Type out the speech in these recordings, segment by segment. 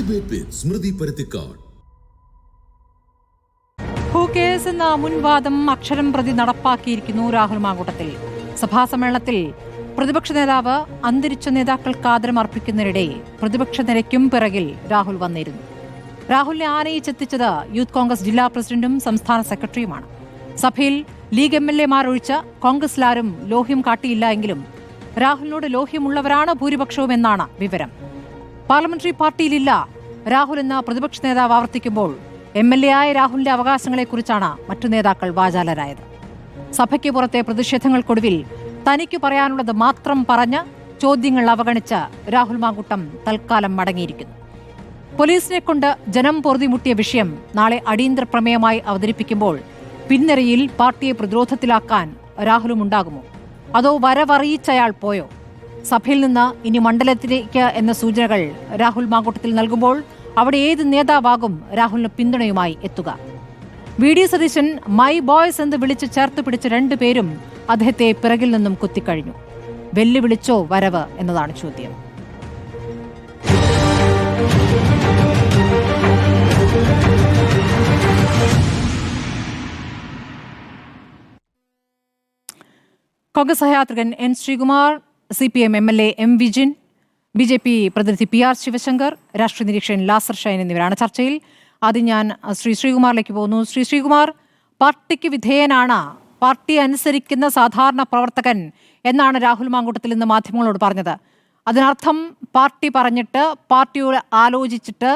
Debate with Smriti Paruthikad. Who case എന്ന മുൻവാദം അക്ഷരം പ്രതി നടപ്പാക്കിയിരിക്കുന്നു രാഹുൽ മാങ്കൂട്ടത്തിൽ. സഭാസമ്മേളനത്തിൽ പ്രതിപക്ഷ നേതാവ് അന്തരിച്ച നേതാക്കൾക്ക് ആദരം അർപ്പിക്കുന്നതിനിടെ പ്രതിപക്ഷ നിരയ്ക്കും പിറകിൽ രാഹുൽ വന്നിരുന്നു. രാഹുലിനെ ആനയിച്ചെത്തിച്ചത് യൂത്ത് കോൺഗ്രസ് ജില്ലാ പ്രസിഡന്റും സംസ്ഥാന സെക്രട്ടറിയുമാണ്. സഭയിൽ ലീഗ് MLA-മാർ ഒഴിച്ച കോൺഗ്രസിലാരും ലോഹ്യം കാട്ടിയില്ല എങ്കിലും രാഹുലിനോട് ലോഹ്യമുള്ളവരാണ് ഭൂരിപക്ഷവും എന്നാണ് വിവരം. പാർലമെന്ററി പാർട്ടിയിലില്ല രാഹുൽ എന്ന പ്രതിപക്ഷ നേതാവ് ആവർത്തിക്കുമ്പോൾ MLA ആയ രാഹുലിന്റെ അവകാശങ്ങളെക്കുറിച്ചാണ് മറ്റു നേതാക്കൾ വാചാലരായത്. സഭയ്ക്ക് പുറത്തെ പ്രതിഷേധങ്ങൾക്കൊടുവിൽ തനിക്ക് പറയാനുള്ളത് മാത്രം പറഞ്ഞ് ചോദ്യങ്ങൾ അവഗണിച്ച് രാഹുൽ മാങ്കൂട്ടം തൽക്കാലം മടങ്ങിയിരിക്കുന്നു. പോലീസിനെ കൊണ്ട് ജനം പൊറുതിമുട്ടിയ വിഷയം നാളെ അടിയന്തര പ്രമേയമായി അവതരിപ്പിക്കുമ്പോൾ പിൻനിരയിൽ പാർട്ടിയെ പ്രതിരോധത്തിലാക്കാൻ രാഹുലും ഉണ്ടാകുമോ, അതോ വരവറിയിച്ചയാൾ പോയോ? സഭയിൽ നിന്ന് ഇനി മണ്ഡലത്തിലേക്ക് എന്ന സൂചനകൾ രാഹുൽ മാങ്കൂട്ടത്തിൽ നൽകുമ്പോൾ അവിടെ ഏത് നേതാവാകും രാഹുലിന് പിന്തുണയുമായി എത്തുക? VD സതീശൻ മൈ ബോയ്സ് എന്ന് വിളിച്ച് ചേർത്ത് പിടിച്ച രണ്ടുപേരും അദ്ദേഹത്തെ പിറകിൽ നിന്നും കുത്തിക്കഴിഞ്ഞു. വെല്ലുവിളിച്ചോ വരവ് എന്നതാണ് ചോദ്യം. Congress സഹയാത്രികൻ N. Sreekumar, CPM MLA M. Vijin, BJP പ്രതിനിധി PR ശിവശങ്കർ, രാഷ്ട്രീയ നിരീക്ഷകൻ ലാസർ ഷൈൻ എന്നിവരാണ് ചർച്ചയിൽ. ആദ്യം ഞാൻ ശ്രീകുമാറിലേക്ക് പോകുന്നു. ശ്രീകുമാർ, പാർട്ടിക്ക് വിധേയനാണ്, പാർട്ടി അനുസരിക്കുന്ന സാധാരണ പ്രവർത്തകൻ എന്നാണ് രാഹുൽ മാങ്കൂട്ടത്തിൽ ഇന്ന് മാധ്യമങ്ങളോട് പറഞ്ഞത്. അതിനർത്ഥം പാർട്ടി പറഞ്ഞിട്ട് പാർട്ടിയോട് ആലോചിച്ചിട്ട്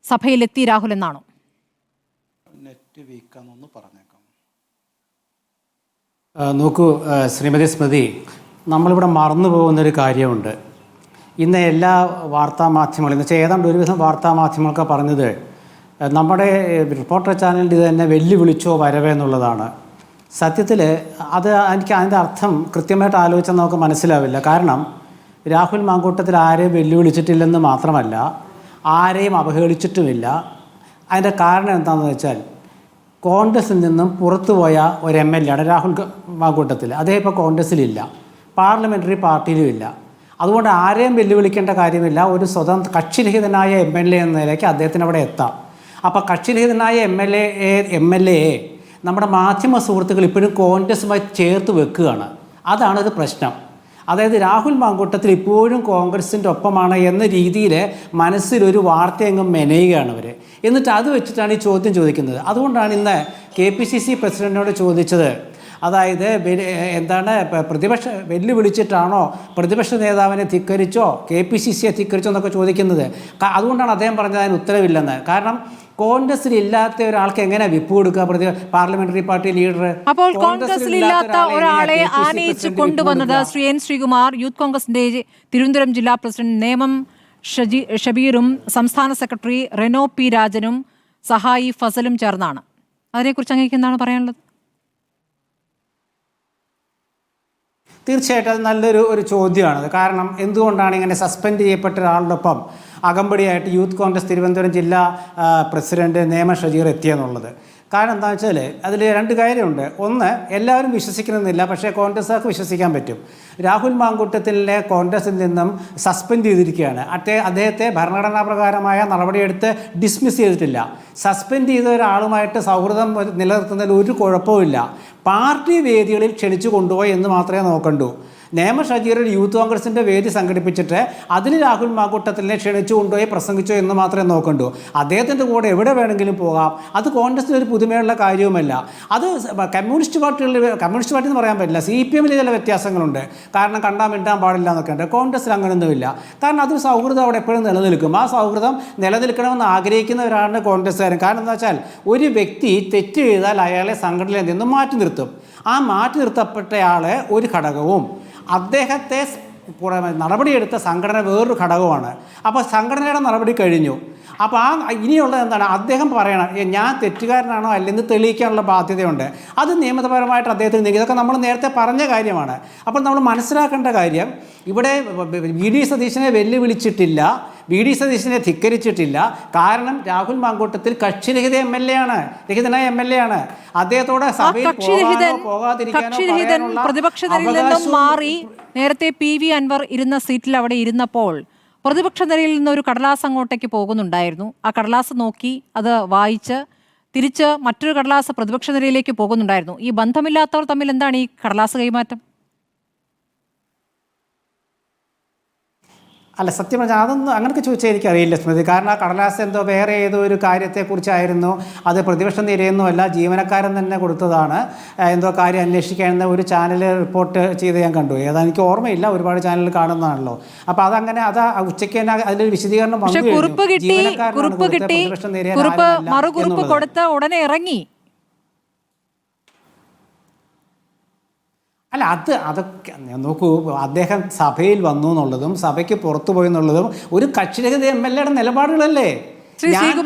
സഭയിലെത്തി രാഹുൽ എന്നാണോ? നോക്കൂ ശ്രീമതി സ്മൃതി, നമ്മളിവിടെ മറന്നു പോകുന്നൊരു കാര്യമുണ്ട്. ഇന്ന് എല്ലാ വാർത്താമാധ്യമങ്ങളും, എന്ന് വെച്ചാൽ ഏതാണ്ട് ഒരുവിധം വാർത്താമാധ്യമങ്ങളൊക്കെ പറഞ്ഞത് നമ്മുടെ റിപ്പോർട്ടർ ചാനലിൻ്റെ ഇത് തന്നെ വെല്ലുവിളിച്ചോ വരവേ എന്നുള്ളതാണ്. സത്യത്തിൽ എനിക്ക് അതിൻ്റെ അർത്ഥം കൃത്യമായിട്ട് ആലോചിച്ചാൽ നമുക്ക് മനസ്സിലാവില്ല. കാരണം രാഹുൽ മാങ്കൂട്ടത്തിൽ ആരെയും വെല്ലുവിളിച്ചിട്ടില്ലെന്ന് മാത്രമല്ല, ആരെയും അവഹേളിച്ചിട്ടുമില്ല. അതിൻ്റെ കാരണം എന്താണെന്ന് വെച്ചാൽ കോൺഗ്രസിൽ നിന്നും പുറത്തുപോയ ഒരു MLA ആണ് രാഹുൽ മാങ്കൂട്ടത്തിൽ. അദ്ദേഹം ഇപ്പോൾ കോൺഗ്രസ്സിലില്ല, പാർലമെൻ്ററി പാർട്ടിയിലും ഇല്ല. അതുകൊണ്ട് ആരെയും വെല്ലുവിളിക്കേണ്ട കാര്യമില്ല. ഒരു സ്വതന്ത്ര കക്ഷിരഹിതനായ MLA എന്ന നിലയ്ക്ക് അദ്ദേഹത്തിന് അവിടെ എത്താം. അപ്പോൾ കക്ഷിരഹിതനായ MLA നമ്മുടെ മാധ്യമ സുഹൃത്തുക്കൾ ഇപ്പോഴും കോൺഗ്രസുമായി ചേർത്ത് വെക്കുകയാണ്. അതാണ് ഒരു പ്രശ്നം. അതായത് രാഹുൽ മാങ്കൂട്ടത്തിൽ ഇപ്പോഴും കോൺഗ്രസിൻ്റെ ഒപ്പമാണ് എന്ന രീതിയിൽ മനസ്സിലൊരു വാർത്തയെങ്ങും മെനയുകയാണ് അവർ. എന്നിട്ട് അത് വെച്ചിട്ടാണ് ഈ ചോദ്യം ചോദിക്കുന്നത്. അതുകൊണ്ടാണ് ഇന്ന് KPCC പ്രസിഡന്റിനോട് ചോദിച്ചത്, അതായത് എന്താണ് പ്രതിപക്ഷ വെല്ലുവിളിച്ചിട്ടാണോ, പ്രതിപക്ഷ നേതാവിനെ ധിക്കരിച്ചോ, KPCCയെ ധിക്കരിച്ചോ എന്നൊക്കെ ചോദിക്കുന്നത്. അതുകൊണ്ടാണ് അദ്ദേഹം പറഞ്ഞത് അതിന് ഉത്തരവില്ലെന്ന്. കാരണം കോൺഗ്രസിൽ ഇല്ലാത്ത ഒരാൾക്ക് എങ്ങനെ വിപ്പ് കൊടുക്കുക പാർലമെന്ററി പാർട്ടി ലീഡർ? അപ്പോൾ കോൺഗ്രസിലില്ലാത്ത ഒരാളെ ആനയിച്ചു കൊണ്ടുവന്നത് ശ്രീ N. ശ്രീകുമാർ, യൂത്ത് കോൺഗ്രസിന്റെ തിരുവനന്തപുരം ജില്ലാ പ്രസിഡന്റ് നേമം ഷബീറും സംസ്ഥാന സെക്രട്ടറി റെനോ P. രാജനും സഹായി ഫസലും ചേർന്നാണ്. അതിനെക്കുറിച്ച് അങ്ങേക്ക് എന്താണ് പറയാനുള്ളത്? തീർച്ചയായിട്ടും അത് നല്ലൊരു ചോദ്യമാണ്. കാരണം എന്തുകൊണ്ടാണ് ഇങ്ങനെ സസ്പെൻഡ് ചെയ്യപ്പെട്ട ഒരാളോടൊപ്പം അകമ്പടിയായിട്ട് യൂത്ത് കോൺഗ്രസ് തിരുവനന്തപുരം ജില്ലാ പ്രസിഡന്റ് നേമ ഷജീർ എത്തിയെന്നുള്ളത്? കാരണം എന്താണെന്ന് വെച്ചാൽ അതിൽ രണ്ട് കാര്യമുണ്ട്. ഒന്ന്, എല്ലാവരും വിശ്വസിക്കണമെന്നില്ല, പക്ഷേ കോൺഗ്രസ്സുകാർക്ക് വിശ്വസിക്കാൻ പറ്റും. രാഹുൽ മാങ്കൂട്ടത്തിലെ കോൺഗ്രസിൽ നിന്നും സസ്പെൻഡ് ചെയ്തിരിക്കുകയാണ്. അദ്ദേഹത്തെ ഭരണഘടനാ പ്രകാരമായ നടപടിയെടുത്ത് ഡിസ്മിസ് ചെയ്തിട്ടില്ല. സസ്പെൻഡ് ചെയ്ത ഒരാളുമായിട്ട് സൗഹൃദം നിലനിർത്തുന്നതിൽ ഒരു കുഴപ്പമില്ല. പാർട്ടി വേദികളിൽ ക്ഷണിച്ചു കൊണ്ടുപോയി എന്ന് മാത്രമേ നോക്കണ്ടൂ. നേമ ഷജീർ യൂത്ത് കോൺഗ്രസിൻ്റെ വേദി സംഘടിപ്പിച്ചിട്ട് അതിൽ രാഹുൽ മാങ്കൂട്ടത്തിനെ ക്ഷണിച്ചു കൊണ്ടുപോയി പ്രസംഗിച്ചോ എന്ന് മാത്രമേ നോക്കണ്ടൂ. അദ്ദേഹത്തിൻ്റെ കൂടെ എവിടെ വേണമെങ്കിലും പോകാം. അത് കോൺഗ്രസിന് ഒരു പുതുമയുള്ള കാര്യവുമല്ല. അത് കമ്മ്യൂണിസ്റ്റ് പാർട്ടി എന്ന് പറയാൻ പറ്റില്ല. CPM ചില വ്യത്യാസങ്ങളുണ്ട്. കാരണം കണ്ടാൽ മിണ്ടാൻ പാടില്ല എന്നൊക്കെ ഉണ്ട്. കോൺഗ്രസിൽ അങ്ങനെയൊന്നുമില്ല. കാരണം അതൊരു സൗഹൃദം അവിടെ എപ്പോഴും നിലനിൽക്കും. ആ സൗഹൃദം നിലനിൽക്കണമെന്ന് ആഗ്രഹിക്കുന്നവരാണ് കോൺഗ്രസ്സുകാരൻ. കാരണം എന്താ വെച്ചാൽ ഒരു വ്യക്തി തെറ്റ് ചെയ്താൽ അയാളെ സംഘടനയിൽ നിന്നും മാറ്റി നിർത്തും. ആ മാറ്റി നിർത്തപ്പെട്ടയാളെ ഒരു ഘടകവും അദ്ദേഹത്തെ നടപടിയെടുത്ത സംഘടന വേറൊരു ഘടകമാണ്. അപ്പോൾ സംഘടനയുടെ നടപടി കഴിഞ്ഞു. അപ്പോൾ ഇനിയുള്ളത് എന്താണ്? അദ്ദേഹം പറയണം ഞാൻ തെറ്റുകാരനാണോ അല്ലെന്ന് തെളിയിക്കാനുള്ള ബാധ്യതയുണ്ട്. അത് നിയമപരമായിട്ട് അദ്ദേഹത്തിന് നീങ്ങി. ഇതൊക്കെ നമ്മൾ നേരത്തെ പറഞ്ഞ കാര്യമാണ്. അപ്പോൾ നമ്മൾ മനസ്സിലാക്കേണ്ട കാര്യം, ഇവിടെ VD സതീശനെ വെല്ലുവിളിച്ചിട്ടില്ല, VD സതീശനെ ധിക്കരിച്ചിട്ടില്ല. കാരണം രാഹുൽ മാങ്കൂട്ടത്തിൽ കക്ഷിരഹിത രഹിതനായ MLA ആണ്. അദ്ദേഹത്തോടെ സഭയിൽ പ്രതിപക്ഷ നിരയിൽ നിന്നും മാറി നേരത്തെ PV അൻവർ ഇരുന്ന സീറ്റിൽ അവിടെ ഇരുന്നപ്പോൾ പ്രതിപക്ഷ നിരയിൽ നിന്ന് ഒരു കടലാസ് അങ്ങോട്ടേക്ക് പോകുന്നുണ്ടായിരുന്നു. ആ കടലാസ് നോക്കി അത് വായിച്ച് തിരിച്ച് മറ്റൊരു കടലാസ് പ്രതിപക്ഷ നിരയിലേക്ക് പോകുന്നുണ്ടായിരുന്നു. ഈ ബന്ധമില്ലാത്തവർ തമ്മിൽ എന്താണ് ഈ കടലാസ് കൈമാറ്റം? അല്ല, സത്യം പറഞ്ഞാൽ അതൊന്നും അങ്ങനെയൊക്കെ ചോദിച്ചാൽ എനിക്കറിയില്ല സ്മൃതി. കാരണം ആ കടലാസ് എന്തോ വേറെ ഏതോ ഒരു കാര്യത്തെക്കുറിച്ചായിരുന്നു. അത് പ്രതിപക്ഷം നിരയൊന്നുമല്ല, ജീവനക്കാരൻ തന്നെ കൊടുത്തതാണ്. എന്തോ കാര്യം അന്വേഷിക്കാനെന്ന് ഒരു ചാനൽ റിപ്പോർട്ട് ചെയ്ത് ഞാൻ കണ്ടു. ഏതാ എനിക്ക് ഓർമ്മയില്ല, ഒരുപാട് ചാനൽ കാണുന്നതാണല്ലോ. അപ്പോൾ അതങ്ങനെ ഉച്ചയ്ക്ക് തന്നെ അതിലൊരു വിശദീകരണം മറുകുറിപ്പ് കൊടുത്ത് ഉടനെ ഇറങ്ങി. അല്ല, അതൊക്കെ നോക്കൂ, അദ്ദേഹം സഭയിൽ വന്നു എന്നുള്ളതും സഭയ്ക്ക് പുറത്തു പോയി എന്നുള്ളതും ഒരു കക്ഷിരഹിത MLA യുടെ നിലപാടുകളല്ലേ.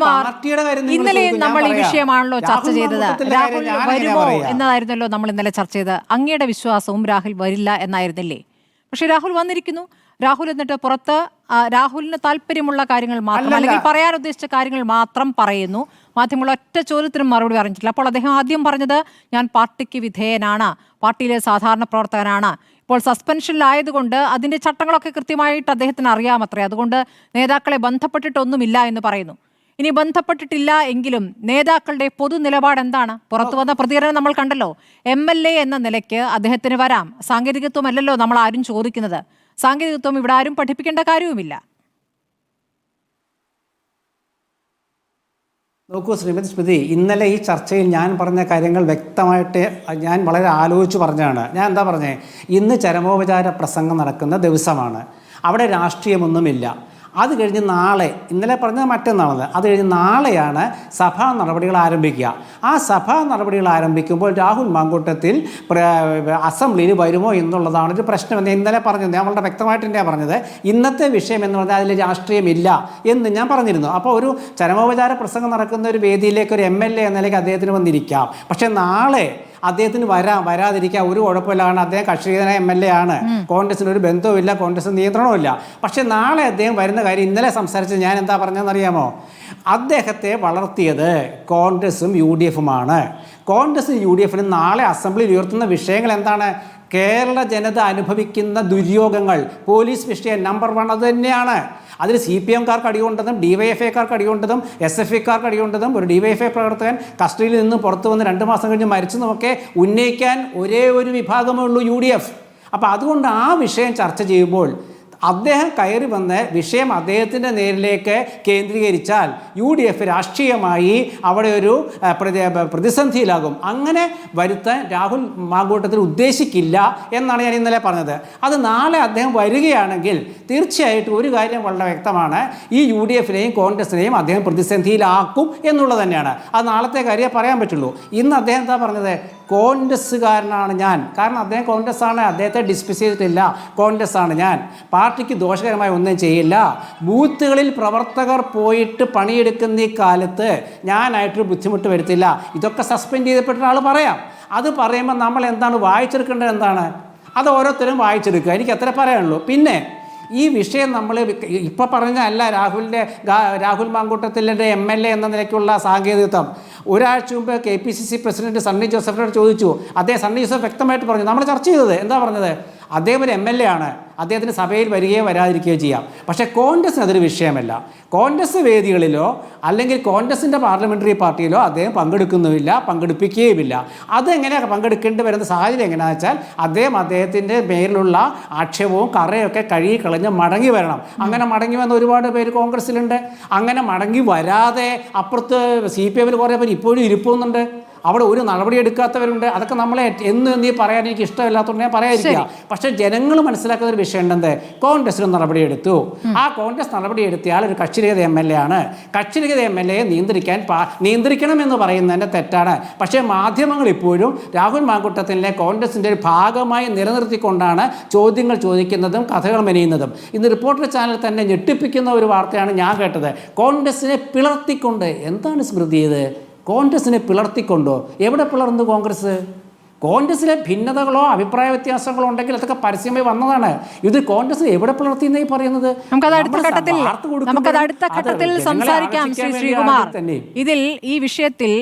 ഇന്നലെ നമ്മൾ ഈ വിഷയമാണല്ലോ ചർച്ച ചെയ്തത്. രാഹുൽ വരുമോ എന്നതായിരുന്നല്ലോ നമ്മൾ ഇന്നലെ ചർച്ച ചെയ്തത്. അങ്ങയുടെ വിശ്വാസവും രാഹുൽ വരില്ല എന്നായിരുന്നില്ലേ? പക്ഷെ രാഹുൽ വന്നിരിക്കുന്നു. രാഹുൽ എന്നിട്ട് പുറത്ത് രാഹുലിന് താല്പര്യമുള്ള കാര്യങ്ങൾ മാത്രം, അല്ലെങ്കിൽ പറയാൻ ഉദ്ദേശിച്ച കാര്യങ്ങൾ മാത്രം പറയുന്നു. മാധ്യമങ്ങൾ ഒറ്റ ചോദ്യത്തിനും മറുപടി പറഞ്ഞിട്ടില്ല. അപ്പോൾ അദ്ദേഹം ആദ്യം പറഞ്ഞത് ഞാൻ പാർട്ടിക്ക് വിധേയനാണ്, പാർട്ടിയിലെ സാധാരണ പ്രവർത്തകനാണ്. ഇപ്പോൾ സസ്പെൻഷനിലായതുകൊണ്ട് അതിൻ്റെ ചട്ടങ്ങളൊക്കെ കൃത്യമായിട്ട് അദ്ദേഹത്തിന് അറിയാമത്രേ. അതുകൊണ്ട് നേതാക്കളെ ബന്ധപ്പെട്ടിട്ടൊന്നുമില്ല എന്ന് പറയുന്നു. ഇനി ബന്ധപ്പെട്ടിട്ടില്ല എങ്കിലും നേതാക്കളുടെ പൊതു നിലപാട് എന്താണ്? പുറത്തു വന്ന പ്രതികരണം നമ്മൾ കണ്ടല്ലോ. MLA എന്ന നിലയ്ക്ക് അദ്ദേഹത്തിന് വരാം. സാങ്കേതികത്വമല്ലല്ലോ നമ്മൾ ആരും ചോദിക്കുന്നത്. സാങ്കേതികത്വം ഇവിടെ ആരും പഠിപ്പിക്കേണ്ട കാര്യവുമില്ല. നോക്കൂ സ്മൃതി, ഇന്നലെ ഈ ചർച്ചയിൽ ഞാൻ പറഞ്ഞ കാര്യങ്ങൾ വ്യക്തമായിട്ട് ഞാൻ വളരെ ആലോചിച്ച് പറഞ്ഞതാണ്. ഞാൻ എന്താ പറഞ്ഞേ, ഇന്ന് ചരമോപചാര പ്രസംഗം നടക്കുന്ന ദിവസമാണ്. അവിടെ രാഷ്ട്രീയമൊന്നുമില്ല. അത് കഴിഞ്ഞ് നാളെ, ഇന്നലെ പറഞ്ഞത് മറ്റന്നാളത്, അത് കഴിഞ്ഞ് നാളെയാണ് സഭാ നടപടികൾ ആരംഭിക്കുക. ആ സഭാ നടപടികൾ ആരംഭിക്കുമ്പോൾ രാഹുൽ മാങ്കൂട്ടത്തിൽ അസംബ്ലിയിൽ വരുമോ എന്നുള്ളതാണ് ഒരു പ്രശ്നമെന്ന് ഇന്നലെ പറഞ്ഞത്. ഞാൻ വളരെ വ്യക്തമായിട്ട് തന്നെയാണ് പറഞ്ഞത്. ഇന്നത്തെ വിഷയം എന്ന് പറഞ്ഞാൽ അതിൽ രാഷ്ട്രീയമില്ല എന്ന് ഞാൻ പറഞ്ഞിരുന്നു. അപ്പോൾ ഒരു ചരമോപചാര പ്രസംഗം നടക്കുന്ന ഒരു വേദിയിലേക്ക് ഒരു MLA എന്ന നിലയ്ക്ക് അദ്ദേഹത്തിന് വന്നിരിക്കാം. പക്ഷേ നാളെ അദ്ദേഹത്തിന് വരാതിരിക്കാൻ ഒരു കുഴപ്പമില്ല. കാരണം അദ്ദേഹം കക്ഷിരഹിതനായ MLA ആണ്. കോൺഗ്രസിന് ഒരു ബന്ധവുമില്ല, കോൺഗ്രസിന് നിയന്ത്രണവുമില്ല. പക്ഷേ നാളെ അദ്ദേഹം വരുന്ന കാര്യം ഇന്നലെ സംസാരിച്ചത് ഞാൻ എന്താ പറഞ്ഞതെന്നറിയാമോ? അദ്ദേഹത്തെ വളർത്തിയത് കോൺഗ്രസും UDFുമാണ്. കോൺഗ്രസും UDFിനും നാളെ അസംബ്ലിയിൽ ഉയർത്തുന്ന വിഷയങ്ങൾ എന്താണ്? കേരള ജനത അനുഭവിക്കുന്ന ദുര്യോഗങ്ങൾ, പോലീസ് വിഷയം നമ്പർ 1 അത് തന്നെയാണ്. അതിൽ CPMക്കാർക്ക് അടികൊണ്ടതും DYFIക്കാർക്ക് അടികൊണ്ടതും SFIക്കാർക്ക് അടികൊണ്ടതും ഒരു DYFI പ്രവർത്തകൻ കസ്റ്റഡിയിൽ നിന്ന് പുറത്തു വന്ന് 2 മാസം കഴിഞ്ഞ് മരിച്ചതുമൊക്കെ ഉന്നയിക്കാൻ ഒരേ ഒരു വിഭാഗമേ ഉള്ളൂ, UDF. അപ്പോൾ അതുകൊണ്ട് ആ വിഷയം ചർച്ച ചെയ്യുമ്പോൾ അദ്ദേഹം കയറി വന്ന് വിഷയം അദ്ദേഹത്തിൻ്റെ നേരിലേക്ക് കേന്ദ്രീകരിച്ചാൽ UDF രാഷ്ട്രീയമായി അവിടെ ഒരു പ്രതിസന്ധിയിലാകും. അങ്ങനെ വരുത്താൻ രാഹുൽ മാങ്കൂട്ടത്തിൽ ഉദ്ദേശിക്കില്ല എന്നാണ് ഞാൻ ഇന്നലെ പറഞ്ഞത്. അത് നാളെ അദ്ദേഹം വരികയാണെങ്കിൽ തീർച്ചയായിട്ടും ഒരു കാര്യം വളരെ വ്യക്തമാണ്, ഈ UDFിനെയും കോൺഗ്രസിനെയും അദ്ദേഹം പ്രതിസന്ധിയിലാക്കും എന്നുള്ളത് തന്നെയാണ്. അത് നാളത്തെ കാര്യം പറയാൻ പറ്റുള്ളൂ. ഇന്ന് അദ്ദേഹം എന്താ പറഞ്ഞത്? കോൺഗ്രസ്സുകാരനാണ് ഞാൻ. കാരണം അദ്ദേഹം കോൺഗ്രസ് ആണ്, അദ്ദേഹത്തെ ഡിസ്മിസ് ചെയ്തിട്ടില്ല. കോൺഗ്രസ് ആണ് ഞാൻ, പാർട്ടിക്ക് ദോഷകരമായി ഒന്നും ചെയ്യില്ല. ബൂത്തുകളിൽ പ്രവർത്തകർ പോയിട്ട് പണിയെടുക്കുന്ന ഈ കാലത്ത് ഞാനായിട്ടൊരു ബുദ്ധിമുട്ട് വരുത്തില്ല. ഇതൊക്കെ സസ്പെൻഡ് ചെയ്യപ്പെട്ട ആൾ പറയാം. അത് പറയുമ്പോൾ നമ്മൾ എന്താണ് വായിച്ചെടുക്കേണ്ടത്? എന്താണ് അത് ഓരോരുത്തരും വായിച്ചെടുക്കുക. എനിക്ക് അത്ര പറയാനുള്ളൂ. പിന്നെ ഈ വിഷയം നമ്മൾ ഇപ്പോൾ പറഞ്ഞല്ല, രാഹുൽ മാങ്കൂട്ടത്തിൻ്റെ MLA എന്ന നിലയ്ക്കുള്ള സാങ്കേതികത്വം. ഒരാഴ്ച മുമ്പ് KPCC പ്രസിഡന്റ് സണ്ണി ജോസഫിനോട് ചോദിച്ചു. അദ്ദേഹം സണ്ണി ജോസഫ് വ്യക്തമായിട്ട് പറഞ്ഞു, നമ്മൾ ചർച്ച ചെയ്തത് എന്താ പറഞ്ഞത്? അദ്ദേഹം ഒരു MLA ആണ്, അദ്ദേഹത്തിന് സഭയിൽ വരികയോ വരാതിരിക്കുകയോ ചെയ്യാം. പക്ഷേ കോൺഗ്രസിന് അതൊരു വിഷയമല്ല. കോൺഗ്രസ് വേദികളിലോ അല്ലെങ്കിൽ കോൺഗ്രസിൻ്റെ പാർലമെൻ്ററി പാർട്ടിയിലോ അദ്ദേഹം പങ്കെടുക്കുന്നുമില്ല, പങ്കെടുപ്പിക്കുകയുമില്ല. അതെങ്ങനെയാണ് പങ്കെടുക്കേണ്ടി വരുന്ന സാഹചര്യം എങ്ങനെയാണെന്ന് വെച്ചാൽ അദ്ദേഹത്തിൻ്റെ മേലുള്ള ആക്ഷേപവും കറയൊക്കെ കഴുകി കളഞ്ഞ് മടങ്ങി വരണം. അങ്ങനെ മടങ്ങി വന്ന ഒരുപാട് പേര് കോൺഗ്രസ്സിലുണ്ട്. അങ്ങനെ മടങ്ങി വരാതെ അപ്പുറത്ത് CPMൽ കുറേ പേര് ഇപ്പോഴും ഇരിപ്പുന്നുണ്ട്. അവിടെ ഒരു നടപടി എടുക്കാത്തവരുണ്ട്. അതൊക്കെ നമ്മളെ എന്നീ പറയാൻ എനിക്ക് ഇഷ്ടമില്ലാത്തതുകൊണ്ട് ഞാൻ പറയാതിരിക്കുക. പക്ഷേ ജനങ്ങൾ മനസ്സിലാക്കുന്ന ഒരു വിഷയം ഉണ്ടെന്ന്, കോൺഗ്രസിന് നടപടിയെടുത്തു. ആ കോൺഗ്രസ് നടപടിയെടുത്തയാൾ ഒരു കക്ഷിരഹിത MLA ആണ്. കക്ഷിരഹിത MLA നിയന്ത്രിക്കണമെന്ന് പറയുന്നതിൻ്റെ തെറ്റാണ്. പക്ഷേ മാധ്യമങ്ങൾ ഇപ്പോഴും രാഹുൽ മാങ്കൂട്ടത്തിലെ കോൺഗ്രസിൻ്റെ ഒരു ഭാഗമായി നിലനിർത്തിക്കൊണ്ടാണ് ചോദ്യങ്ങൾ ചോദിക്കുന്നതും കഥകൾ മെനയുന്നതും. ഇന്ന് റിപ്പോർട്ടർ ചാനൽ തന്നെ ഞെട്ടിപ്പിക്കുന്ന ഒരു വാർത്തയാണ് ഞാൻ കേട്ടത്. കോൺഗ്രസിനെ പിളർത്തിക്കൊണ്ട്. എന്താണ് സ്മൃതി ഇത്? കോൺഗ്രസിനെ പിളർത്തിക്കൊണ്ടോ? എവിടെ പിളർന്നു കോൺഗ്രസ്? കോൺഗ്രസിലെ ഭിന്നതകളോ അഭിപ്രായ വ്യത്യാസങ്ങളോ ഉണ്ടെങ്കിൽ അതൊക്കെ പരസ്യമായി വന്നതാണ്. ഇത് കോൺഗ്രസ് എവിടെ പിളർത്തിയെന്നായി പറയുന്നത്? നമുക്കത് അടുത്ത ഘട്ടത്തിൽ സംസാരിക്കാം. ശ്രീകുമാർ, ഇതിൽ ഈ വിഷയത്തിൽ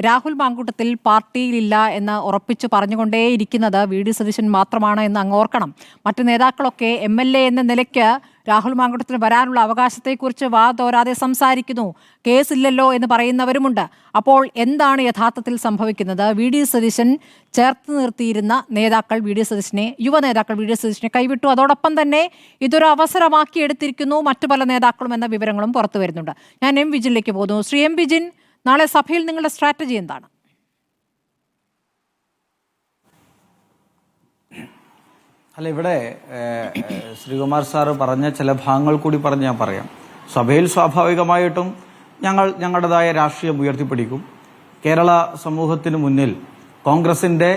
രാഹുൽ മാങ്കൂട്ടത്തിൽ പാർട്ടിയിലില്ല എന്ന് ഉറപ്പിച്ച് പറഞ്ഞുകൊണ്ടേയിരിക്കുന്നത് VD സതീശൻ മാത്രമാണ് എന്ന് അങ്ങ് ഓർക്കണം. മറ്റു നേതാക്കളൊക്കെ MLA എന്ന നിലയ്ക്ക് രാഹുൽ മാങ്കൂട്ടത്തിന് വരാനുള്ള അവകാശത്തെക്കുറിച്ച് വാതോരാതെ സംസാരിക്കുന്നു. കേസില്ലല്ലോ എന്ന് പറയുന്നവരുമുണ്ട്. അപ്പോൾ എന്താണ് യഥാർത്ഥത്തിൽ സംഭവിക്കുന്നത്? വി ഡി സതീശൻ ചേർത്ത് നിർത്തിയിരുന്ന നേതാക്കൾ യുവ നേതാക്കൾ വി ഡി സതീശനെ കൈവിട്ടു. അതോടൊപ്പം തന്നെ ഇതൊരു അവസരമാക്കി എടുത്തിരിക്കുന്നു മറ്റു പല നേതാക്കളും എന്ന വിവരങ്ങളും പുറത്തു വരുന്നുണ്ട്. ഞാൻ എം വിജിനിലേക്ക് പോകുന്നു. ശ്രീ എം വിജിൻ, നാളെ സഭയിൽ നിങ്ങളുടെ സ്ട്രാറ്റജി എന്താണ്? അല്ല, ഇവിടെ ശ്രീകുമാർ സാറ് പറഞ്ഞ ചില ഭാഗങ്ങൾ കൂടി പറഞ്ഞ് ഞാൻ പറയാം. സഭയിൽ സ്വാഭാവികമായിട്ടും ഞങ്ങളുടേതായ രാഷ്ട്രീയം ഉയർത്തിപ്പിടിക്കും. കേരള സമൂഹത്തിന് മുന്നിൽ കോൺഗ്രസിന്റെ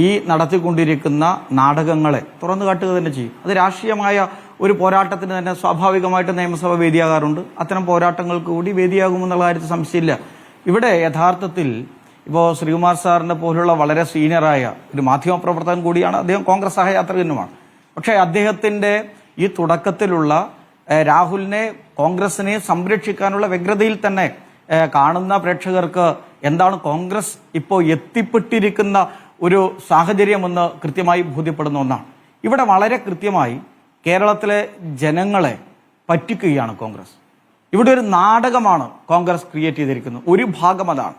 ഈ നടത്തിക്കൊണ്ടിരിക്കുന്ന നാടകങ്ങളെ തുറന്നു കാട്ടുക തന്നെ ചെയ്യും. അത് രാഷ്ട്രീയമായ ഒരു പോരാട്ടത്തിന് തന്നെ സ്വാഭാവികമായിട്ട് നിയമസഭ വേദിയാകാറുണ്ട്. അത്തരം പോരാട്ടങ്ങൾക്ക് കൂടി വേദിയാകുമെന്നുള്ള കാര്യത്തിൽ സംശയമില്ല. ഇവിടെ യഥാർത്ഥത്തിൽ ഇപ്പോൾ ശ്രീകുമാർ സാറിനെ പോലുള്ള വളരെ സീനിയറായ ഒരു മാധ്യമപ്രവർത്തകൻ കൂടിയാണ്. അദ്ദേഹം കോൺഗ്രസ് സഹയാത്രികനുമാണ്. പക്ഷേ അദ്ദേഹത്തിന്റെ ഈ തുടക്കത്തിലുള്ള രാഹുലിനെ കോൺഗ്രസിനെ സംരക്ഷിക്കാനുള്ള വ്യഗ്രതയിൽ തന്നെ കാണുന്ന പ്രേക്ഷകർക്ക് എന്താണ് കോൺഗ്രസ് ഇപ്പോൾ എത്തിപ്പെട്ടിരിക്കുന്ന ഒരു സാഹചര്യമെന്ന് കൃത്യമായി ബോധ്യപ്പെടുന്ന ഒന്നാണ്. ഇവിടെ വളരെ കൃത്യമായി കേരളത്തിലെ ജനങ്ങളെ പറ്റിക്കുകയാണ് കോൺഗ്രസ്. ഇവിടെ ഒരു നാടകമാണ് കോൺഗ്രസ് ക്രിയേറ്റ് ചെയ്തിരിക്കുന്നത്. ഒരു ഭാഗം അതാണ്.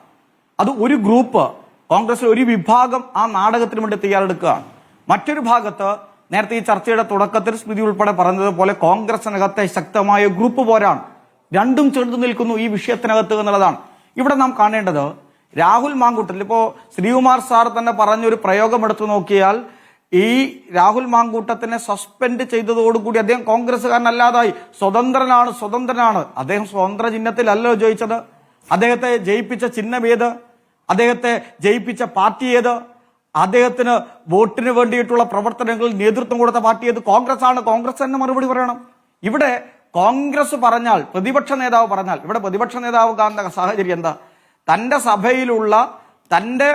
അത് ഒരു ഗ്രൂപ്പ്, കോൺഗ്രസിൽ ഒരു വിഭാഗം ആ നാടകത്തിന് വേണ്ടി തയ്യാറെടുക്കുകയാണ്. മറ്റൊരു ഭാഗത്ത് നേരത്തെ ഈ ചർച്ചയുടെ തുടക്കത്തിൽ സ്മൃതി ഉൾപ്പെടെ പറഞ്ഞതുപോലെ കോൺഗ്രസിനകത്തെ ശക്തമായ ഗ്രൂപ്പ് പോരാണ്. രണ്ടും ചേർന്ന് നിൽക്കുന്നു ഈ വിഷയത്തിനകത്ത് എന്നുള്ളതാണ് ഇവിടെ നാം കാണേണ്ടത്. രാഹുൽ മാങ്കൂട്ടത്തിൽ ഇപ്പോൾ ശ്രീകുമാർ സാർ തന്നെ പറഞ്ഞൊരു പ്രയോഗം എടുത്തു നോക്കിയാൽ ഈ രാഹുൽ മാങ്കൂട്ടത്തിനെ സസ്പെൻഡ് ചെയ്തതോടുകൂടി അദ്ദേഹം കോൺഗ്രസ്സുകാരനല്ലാതായി. സ്വതന്ത്രനാണ്. അദ്ദേഹം സ്വതന്ത്ര ചിഹ്നത്തിലല്ലോ ജയിച്ചത്. അദ്ദേഹത്തെ ജയിപ്പിച്ച ചിഹ്നം ഏത്? അദ്ദേഹത്തെ ജയിപ്പിച്ച പാർട്ടി ഏത്? അദ്ദേഹത്തിന് വോട്ടിന് വേണ്ടിയിട്ടുള്ള പ്രവർത്തനങ്ങളിൽ നേതൃത്വം കൊടുത്ത പാർട്ടി ഏത്? കോൺഗ്രസ് ആണ്. കോൺഗ്രസ് തന്നെ മറുപടി പറയണം. ഇവിടെ കോൺഗ്രസ് പറഞ്ഞാൽ, പ്രതിപക്ഷ നേതാവ് പറഞ്ഞാൽ, ഇവിടെ പ്രതിപക്ഷ നേതാവ് കാണുന്ന സാഹചര്യം എന്താ? തന്റെ സഭയിലുള്ള തന്റെ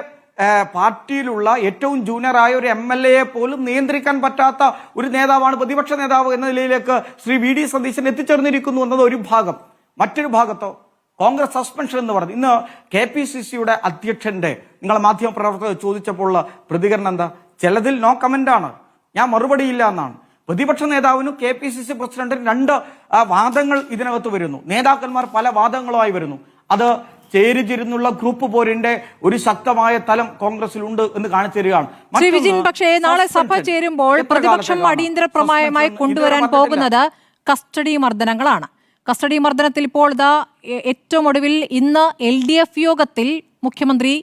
പാർട്ടിയിലുള്ള ഏറ്റവും ജൂനിയറായ ഒരു MLA പോലും നിയന്ത്രിക്കാൻ പറ്റാത്ത ഒരു നേതാവാണ് പ്രതിപക്ഷ നേതാവ് എന്ന നിലയിലേക്ക് ശ്രീ വി ഡി സതീശൻ എത്തിച്ചേർന്നിരിക്കുന്നു എന്നത് ഒരു ഭാഗം. മറ്റൊരു ഭാഗത്തോ കോൺഗ്രസ് സസ്പെൻഷൻ എന്ന് പറഞ്ഞു. ഇന്ന് KPCCയുടെ അധ്യക്ഷന്റെ നിങ്ങൾ മാധ്യമപ്രവർത്തകർ ചോദിച്ചപ്പോൾ പ്രതികരണം എന്താ? ചിലതിൽ നോ കമന്റ് ആണ്, ഞാൻ മറുപടിയില്ല എന്നാണ്. പ്രതിപക്ഷ നേതാവിനും KPCC പ്രസിഡന്റിനും രണ്ട് വാദങ്ങൾ ഇതിനകത്ത് വരുന്നു. നേതാക്കന്മാർ പല വാദങ്ങളുമായി വരുന്നു. അത് ചേരിചിരുന്നുള്ള ഗ്രൂപ്പ് പോരിന്റെ ഒരു ശക്തമായ തലം കോൺഗ്രസിലുണ്ട് എന്ന് കാണിച്ചു തരികയാണ്. ശ്രീ വിജിൻ, പക്ഷേ നാളെ സഭ ചേരുമ്പോൾ പ്രതിപക്ഷം അടിയന്തര പ്രമേയമായി കൊണ്ടുവരാൻ പോകുന്നത് കസ്റ്റഡി മർദ്ദനങ്ങളാണ്. കസ്റ്റഡി മർദ്ദനത്തിൽ ഇപ്പോൾ ഏറ്റവും ഒടുവിൽ ഇന്ന് LDF യോഗത്തിൽ മുഖ്യമന്ത്രി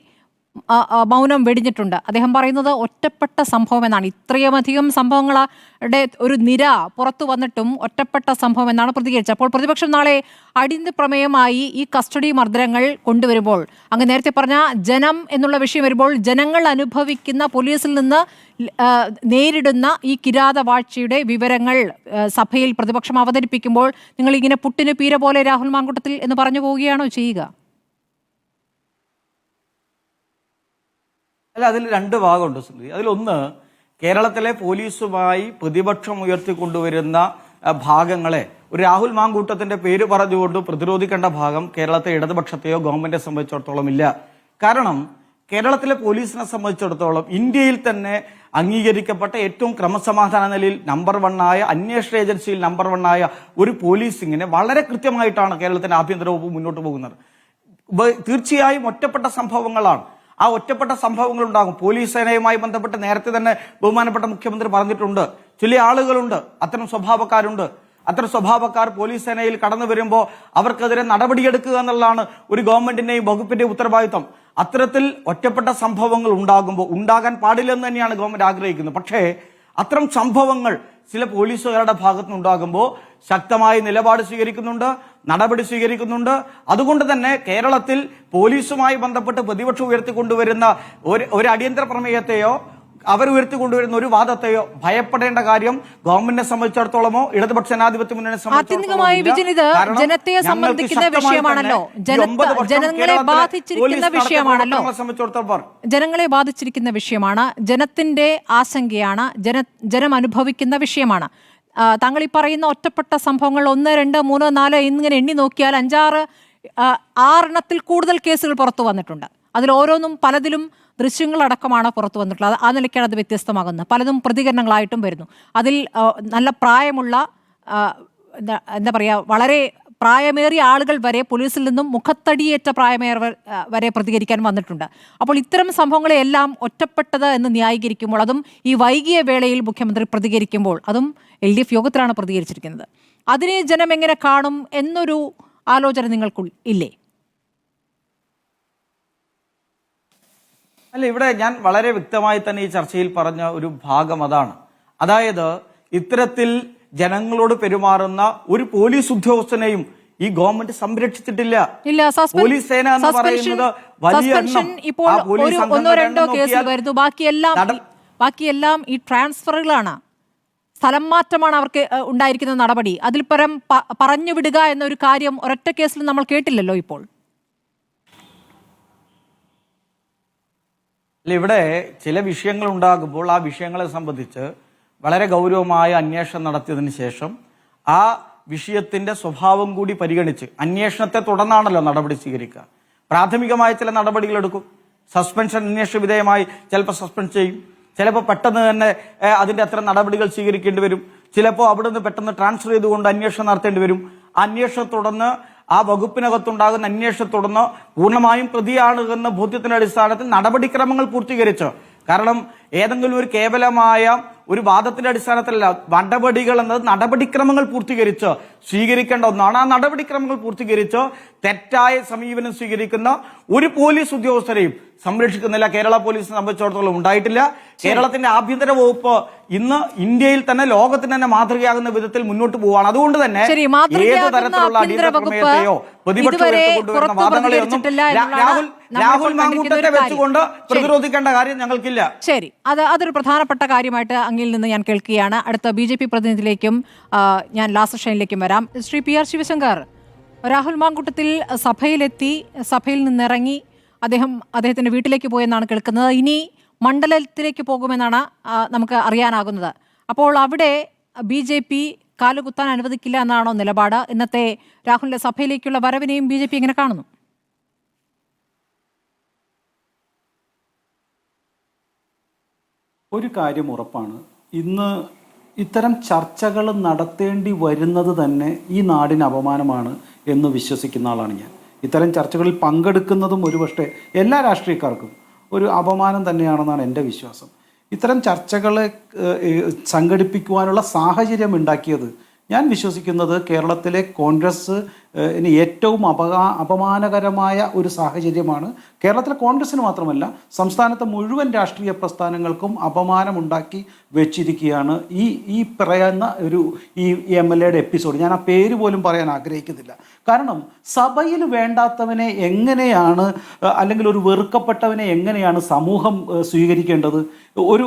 മൗനം വെടിഞ്ഞിട്ടുണ്ട്. അദ്ദേഹം പറയുന്നത് ഒറ്റപ്പെട്ട സംഭവം എന്നാണ്. ഇത്രയുമധികം സംഭവങ്ങളുടെ ഒരു നിര പുറത്തു വന്നിട്ടും ഒറ്റപ്പെട്ട സംഭവം എന്നാണ് പ്രതികരിച്ചത്. അപ്പോൾ പ്രതിപക്ഷം നാളെ അടിയന്തര പ്രമേയമായി ഈ കസ്റ്റഡി മർദ്ദനങ്ങൾ കൊണ്ടുവരുമ്പോൾ, അങ്ങ് നേരത്തെ പറഞ്ഞ ജനം എന്നുള്ള വിഷയം വരുമ്പോൾ, ജനങ്ങൾ അനുഭവിക്കുന്ന പോലീസിൽ നിന്ന് നേരിടുന്ന ഈ കിരാതവാഴ്ചയുടെ വിവരങ്ങൾ സഭയിൽ പ്രതിപക്ഷം അവതരിപ്പിക്കുമ്പോൾ നിങ്ങൾ ഇങ്ങനെ പുട്ടിന് പീര പോലെ രാഹുൽ മാങ്കൂട്ടത്തിൽ എന്ന് പറഞ്ഞു പോവുകയാണോ ചെയ്യുക? അല്ല, അതിൽ രണ്ട് ഭാഗമുണ്ട് ശ്രീ. അതിലൊന്ന്, കേരളത്തിലെ പോലീസുമായി പ്രതിപക്ഷം ഉയർത്തിക്കൊണ്ടുവരുന്ന ഭാഗങ്ങളെ ഒരു രാഹുൽ മാങ്കൂട്ടത്തിന്റെ പേര് പറഞ്ഞുകൊണ്ട് പ്രതിരോധിക്കേണ്ട ഭാഗം കേരളത്തെ ഇടതുപക്ഷത്തെയോ ഗവൺമെന്റിനെ സംബന്ധിച്ചിടത്തോളം ഇല്ല. കാരണം കേരളത്തിലെ പോലീസിനെ സംബന്ധിച്ചിടത്തോളം ഇന്ത്യയിൽ തന്നെ അംഗീകരിക്കപ്പെട്ട ഏറ്റവും ക്രമസമാധാന നിലയിൽ നമ്പർ 1 ആയ, അന്വേഷണ ഏജൻസിയിൽ നമ്പർ 1 ആയ ഒരു പോലീസിങ്ങിനെ വളരെ കൃത്യമായിട്ടാണ് കേരളത്തിന്റെ ആഭ്യന്തര വകുപ്പ് മുന്നോട്ട് പോകുന്നത്. തീർച്ചയായും ഒറ്റപ്പെട്ട സംഭവങ്ങളാണ്. ആ ഒറ്റപ്പെട്ട സംഭവങ്ങൾ ഉണ്ടാകും. പോലീസ് സേനയുമായി ബന്ധപ്പെട്ട് നേരത്തെ തന്നെ ബഹുമാനപ്പെട്ട മുഖ്യമന്ത്രി പറഞ്ഞിട്ടുണ്ട്, ചില ആളുകളുണ്ട്, അത്തരം സ്വഭാവക്കാരുണ്ട്. അത്തരം സ്വഭാവക്കാർ പോലീസ് സേനയിൽ കടന്നു വരുമ്പോൾ അവർക്കെതിരെ നടപടിയെടുക്കുക എന്നുള്ളതാണ് ഒരു ഗവൺമെന്റിന്റെയും വകുപ്പിന്റെയും ഉത്തരവാദിത്വം. അത്തരത്തിൽ ഒറ്റപ്പെട്ട സംഭവങ്ങൾ ഉണ്ടാകുമ്പോൾ, ഉണ്ടാകാൻ പാടില്ലെന്ന് തന്നെയാണ് ഗവൺമെന്റ് ആഗ്രഹിക്കുന്നത്. പക്ഷേ അത്തരം സംഭവങ്ങൾ ചില പോലീസുകാരുടെ ഭാഗത്തുനിന്ന് ഉണ്ടാകുമ്പോൾ ശക്തമായ നിലപാട് സ്വീകരിക്കുന്നുണ്ട്, നടപടി സ്വീകരിക്കുന്നുണ്ട്. അതുകൊണ്ട് തന്നെ കേരളത്തിൽ പോലീസുമായി ബന്ധപ്പെട്ട് പ്രതിപക്ഷം ഉയർത്തിക്കൊണ്ടുവരുന്ന ഒരു അടിയന്തര പ്രമേയത്തെയോ അവർ ഉയർത്തിക്കൊണ്ടുവരുന്ന ഒരു വാദത്തെയോ ഭയപ്പെടേണ്ട കാര്യം ഗവൺമെന്റിനെ സംബന്ധിച്ചിടത്തോളമോ ഇടതുപക്ഷ ജനാധിപത്യ മുന്നണിയെ ജനത്തെ സംബന്ധിക്കുന്ന വിഷയമാണല്ലോ, ജനങ്ങളെ ബാധിച്ചിരിക്കുന്ന വിഷയമാണ്, ജനത്തിന്റെ ആശങ്കയാണ്, ജനം അനുഭവിക്കുന്ന വിഷയമാണ്. താങ്കൾ ഈ പറയുന്ന ഒറ്റപ്പെട്ട സംഭവങ്ങൾ 1, 2, 3, 4 എന്നിങ്ങനെ എണ്ണി നോക്കിയാൽ 5, 6 എണ്ണത്തിൽ കൂടുതൽ കേസുകൾ പുറത്തു വന്നിട്ടുണ്ട്. അതിൽ ഓരോന്നും പലതിലും ദൃശ്യങ്ങളടക്കമാണ് പുറത്തു വന്നിട്ടുള്ളത്. ആ നിലയ്ക്കാണ് അത് വ്യത്യസ്തമാകുന്നത്. പലതും പ്രതികരണങ്ങളായിട്ടും വരുന്നു. അതിൽ നല്ല പ്രായമുള്ള എന്താ പറയുക, വളരെ പ്രായമേറിയ ആളുകൾ വരെ പോലീസിൽ നിന്നും മുഖത്തടിയേറ്റ പ്രായമേറിയവർ വരെ പ്രതികരിക്കാൻ വന്നിട്ടുണ്ട്. അപ്പോൾ ഇത്തരം സംഭവങ്ങളെല്ലാം ഒറ്റപ്പെട്ടത് എന്ന് ന്യായീകരിക്കുമ്പോൾ, അതും ഈ വൈകിയ വേളയിൽ മുഖ്യമന്ത്രി പ്രതികരിക്കുമ്പോൾ, അതും LDF യോഗത്തിലാണ് പ്രതികരിച്ചിരിക്കുന്നത്, അതിനെ ജനം എങ്ങനെ കാണും എന്നൊരു ആലോചന നിങ്ങൾക്ക് ഇല്ലേ? അല്ല, ഇവിടെ ഞാൻ വളരെ വ്യക്തമായി തന്നെ ഈ ചർച്ചയിൽ പറഞ്ഞ ഒരു ഭാഗം അതാണ്. അതായത് ഇത്തരത്തിൽ ജനങ്ങളോട് പെരുമാറുന്ന ഒരു പോലീസ് ഉദ്യോഗസ്ഥനെയും ഈ ഗവൺമെന്റ് സംരക്ഷിച്ചിട്ടില്ല. പോലീസ് സേന എന്ന് പറയുന്നത് വലിയ എണ്ണം, ഇപ്പോൾ ഒന്നോ രണ്ടോ കേസുകൾ വരുന്നു, ബാക്കിയെല്ലാം ഈ ട്രാൻസ്ഫറുകളാണ്, സ്ഥലം മാറ്റമാണ് അവർക്ക് ഉണ്ടായിരിക്കുന്ന നടപടി. അതിൽ പരം പറഞ്ഞു വിടുക എന്നൊരു കാര്യം ഒരൊറ്റ കേസിൽ നമ്മൾ കേട്ടില്ലല്ലോ ഇപ്പോൾ. ഇവിടെ ചില വിഷയങ്ങൾ ഉണ്ടാകുമ്പോൾ ആ വിഷയങ്ങളെ സംബന്ധിച്ച് വളരെ ഗൗരവമായ അന്വേഷണം നടത്തിയതിന് ശേഷം ആ വിഷയത്തിന്റെ സ്വഭാവം കൂടി പരിഗണിച്ച് അന്വേഷണത്തെ തുടർന്നാണല്ലോ നടപടി സ്വീകരിക്കുക. പ്രാഥമികമായ ചില നടപടികൾ എടുക്കും, സസ്പെൻഷൻ അന്വേഷണ വിധേയമായി ചിലപ്പോൾ സസ്പെൻഡ് ചെയ്യും, ചിലപ്പോൾ പെട്ടെന്ന് തന്നെ അതിന്റെ അത്ര നടപടികൾ സ്വീകരിക്കേണ്ടി വരും, ചിലപ്പോൾ അവിടുന്ന് പെട്ടെന്ന് ട്രാൻസ്ഫർ ചെയ്തുകൊണ്ട് അന്വേഷണം നടത്തേണ്ടി വരും. അന്വേഷണം തുടർന്ന് ആ വകുപ്പിനകത്തുണ്ടാകുന്ന അന്വേഷണം തുടർന്ന് പൂർണ്ണമായും പ്രതിയാണ് എന്ന ബോധ്യത്തിന്റെ അടിസ്ഥാനത്തിൽ നടപടിക്രമങ്ങൾ പൂർത്തീകരിച്ചു. കാരണം ഏതെങ്കിലും ഒരു കേവലമായ ഒരു വാദത്തിന്റെ അടിസ്ഥാനത്തിലല്ല, നടപടികൾ എന്നത് നടപടിക്രമങ്ങൾ പൂർത്തീകരിച്ച് സ്വീകരിക്കേണ്ട ഒന്നാണ്. ആ നടപടിക്രമങ്ങൾ പൂർത്തീകരിച്ച് തെറ്റായ സമീപനം സ്വീകരിക്കുന്ന ഒരു പോലീസ് ഉദ്യോഗസ്ഥരെയും സംരക്ഷിക്കുന്നില്ല. കേരള പോലീസിനെ സംബന്ധിച്ചിടത്തോളം ഉണ്ടായിട്ടില്ല. കേരളത്തിന്റെ ആഭ്യന്തര വകുപ്പ് ഇന്ന് ഇന്ത്യയിൽ തന്നെ ലോകത്തിന് തന്നെ മാതൃകയാകുന്ന വിധത്തിൽ മുന്നോട്ട് പോവുകയാണ്. അതുകൊണ്ട് തന്നെ ഏത് തരത്തിലുള്ള അടിയന്തര പ്രമേയത്തെയോ പ്രതിപക്ഷം കൊണ്ടുവരുന്ന വാദങ്ങളെയോ ഒന്നും രാഹുൽ മാങ്കൂട്ടത്തെ വെച്ചുകൊണ്ട് പ്രതിരോധിക്കേണ്ട കാര്യം ഞങ്ങൾക്കില്ല. ശരി, അതൊരു പ്രധാനപ്പെട്ട കാര്യമായിട്ട് അങ്ങിൽ നിന്ന് ഞാൻ കേൾക്കുകയാണ്. അടുത്ത BJP പ്രതിനിധിയിലേക്കും ഞാൻ ലാസ്റ്റ് ഷൈനിലേക്കും വരാം. ശ്രീ PR ശിവശങ്കർ, രാഹുൽ മാങ്കൂട്ടത്തിൽ സഭയിലെത്തി, സഭയിൽ നിന്നിറങ്ങി അദ്ദേഹത്തിന്റെ വീട്ടിലേക്ക് പോയെന്നാണ് കേൾക്കുന്നത്. ഇനി മണ്ഡലത്തിലേക്ക് പോകുമെന്നാണ് നമുക്ക് അറിയാനാകുന്നത്. അപ്പോൾ അവിടെ BJP കാലുകുത്താൻ അനുവദിക്കില്ല എന്നാണോ നിലപാട്? ഇന്നത്തെ രാഹുലിന്റെ സഭയിലേക്കുള്ള വരവിനെയും BJP എങ്ങനെ കാണുന്നു? ഒരു കാര്യം ഉറപ്പാണ്, ഇന്ന് ഇത്തരം ചർച്ചകൾ നടത്തേണ്ടി വരുന്നത് തന്നെ ഈ നാടിന് അപമാനമാണ് എന്ന് വിശ്വസിക്കുന്ന ആളാണ് ഞാൻ. ഇത്തരം ചർച്ചകളിൽ പങ്കെടുക്കുന്നതും ഒരുപക്ഷെ എല്ലാ രാഷ്ട്രീയക്കാർക്കും ഒരു അപമാനം തന്നെയാണെന്നാണ് എൻ്റെ വിശ്വാസം. ഇത്തരം ചർച്ചകളെ സംഘടിപ്പിക്കുവാനുള്ള സാഹചര്യം ഉണ്ടാക്കിയത് ഞാൻ വിശ്വസിക്കുന്നത് കേരളത്തിലെ കോൺഗ്രസ് ഏറ്റവും അപമാനകരമായ ഒരു സാഹചര്യമാണ്. കേരളത്തിലെ കോൺഗ്രസിന് മാത്രമല്ല, സംസ്ഥാനത്തെ മുഴുവൻ രാഷ്ട്രീയ പ്രസ്ഥാനങ്ങൾക്കും അപമാനമുണ്ടാക്കി വെച്ചിരിക്കുകയാണ് ഈ പറയുന്ന ഈ MLA യുടെ എപ്പിസോഡ്. ഞാൻ ആ പേര് പോലും പറയാൻ ആഗ്രഹിക്കുന്നില്ല. കാരണം സഭയിൽ വേണ്ടാത്തവനെ എങ്ങനെയാണ്, അല്ലെങ്കിൽ ഒരു വെറുക്കപ്പെട്ടവനെ എങ്ങനെയാണ് സമൂഹം സ്വീകരിക്കേണ്ടത്?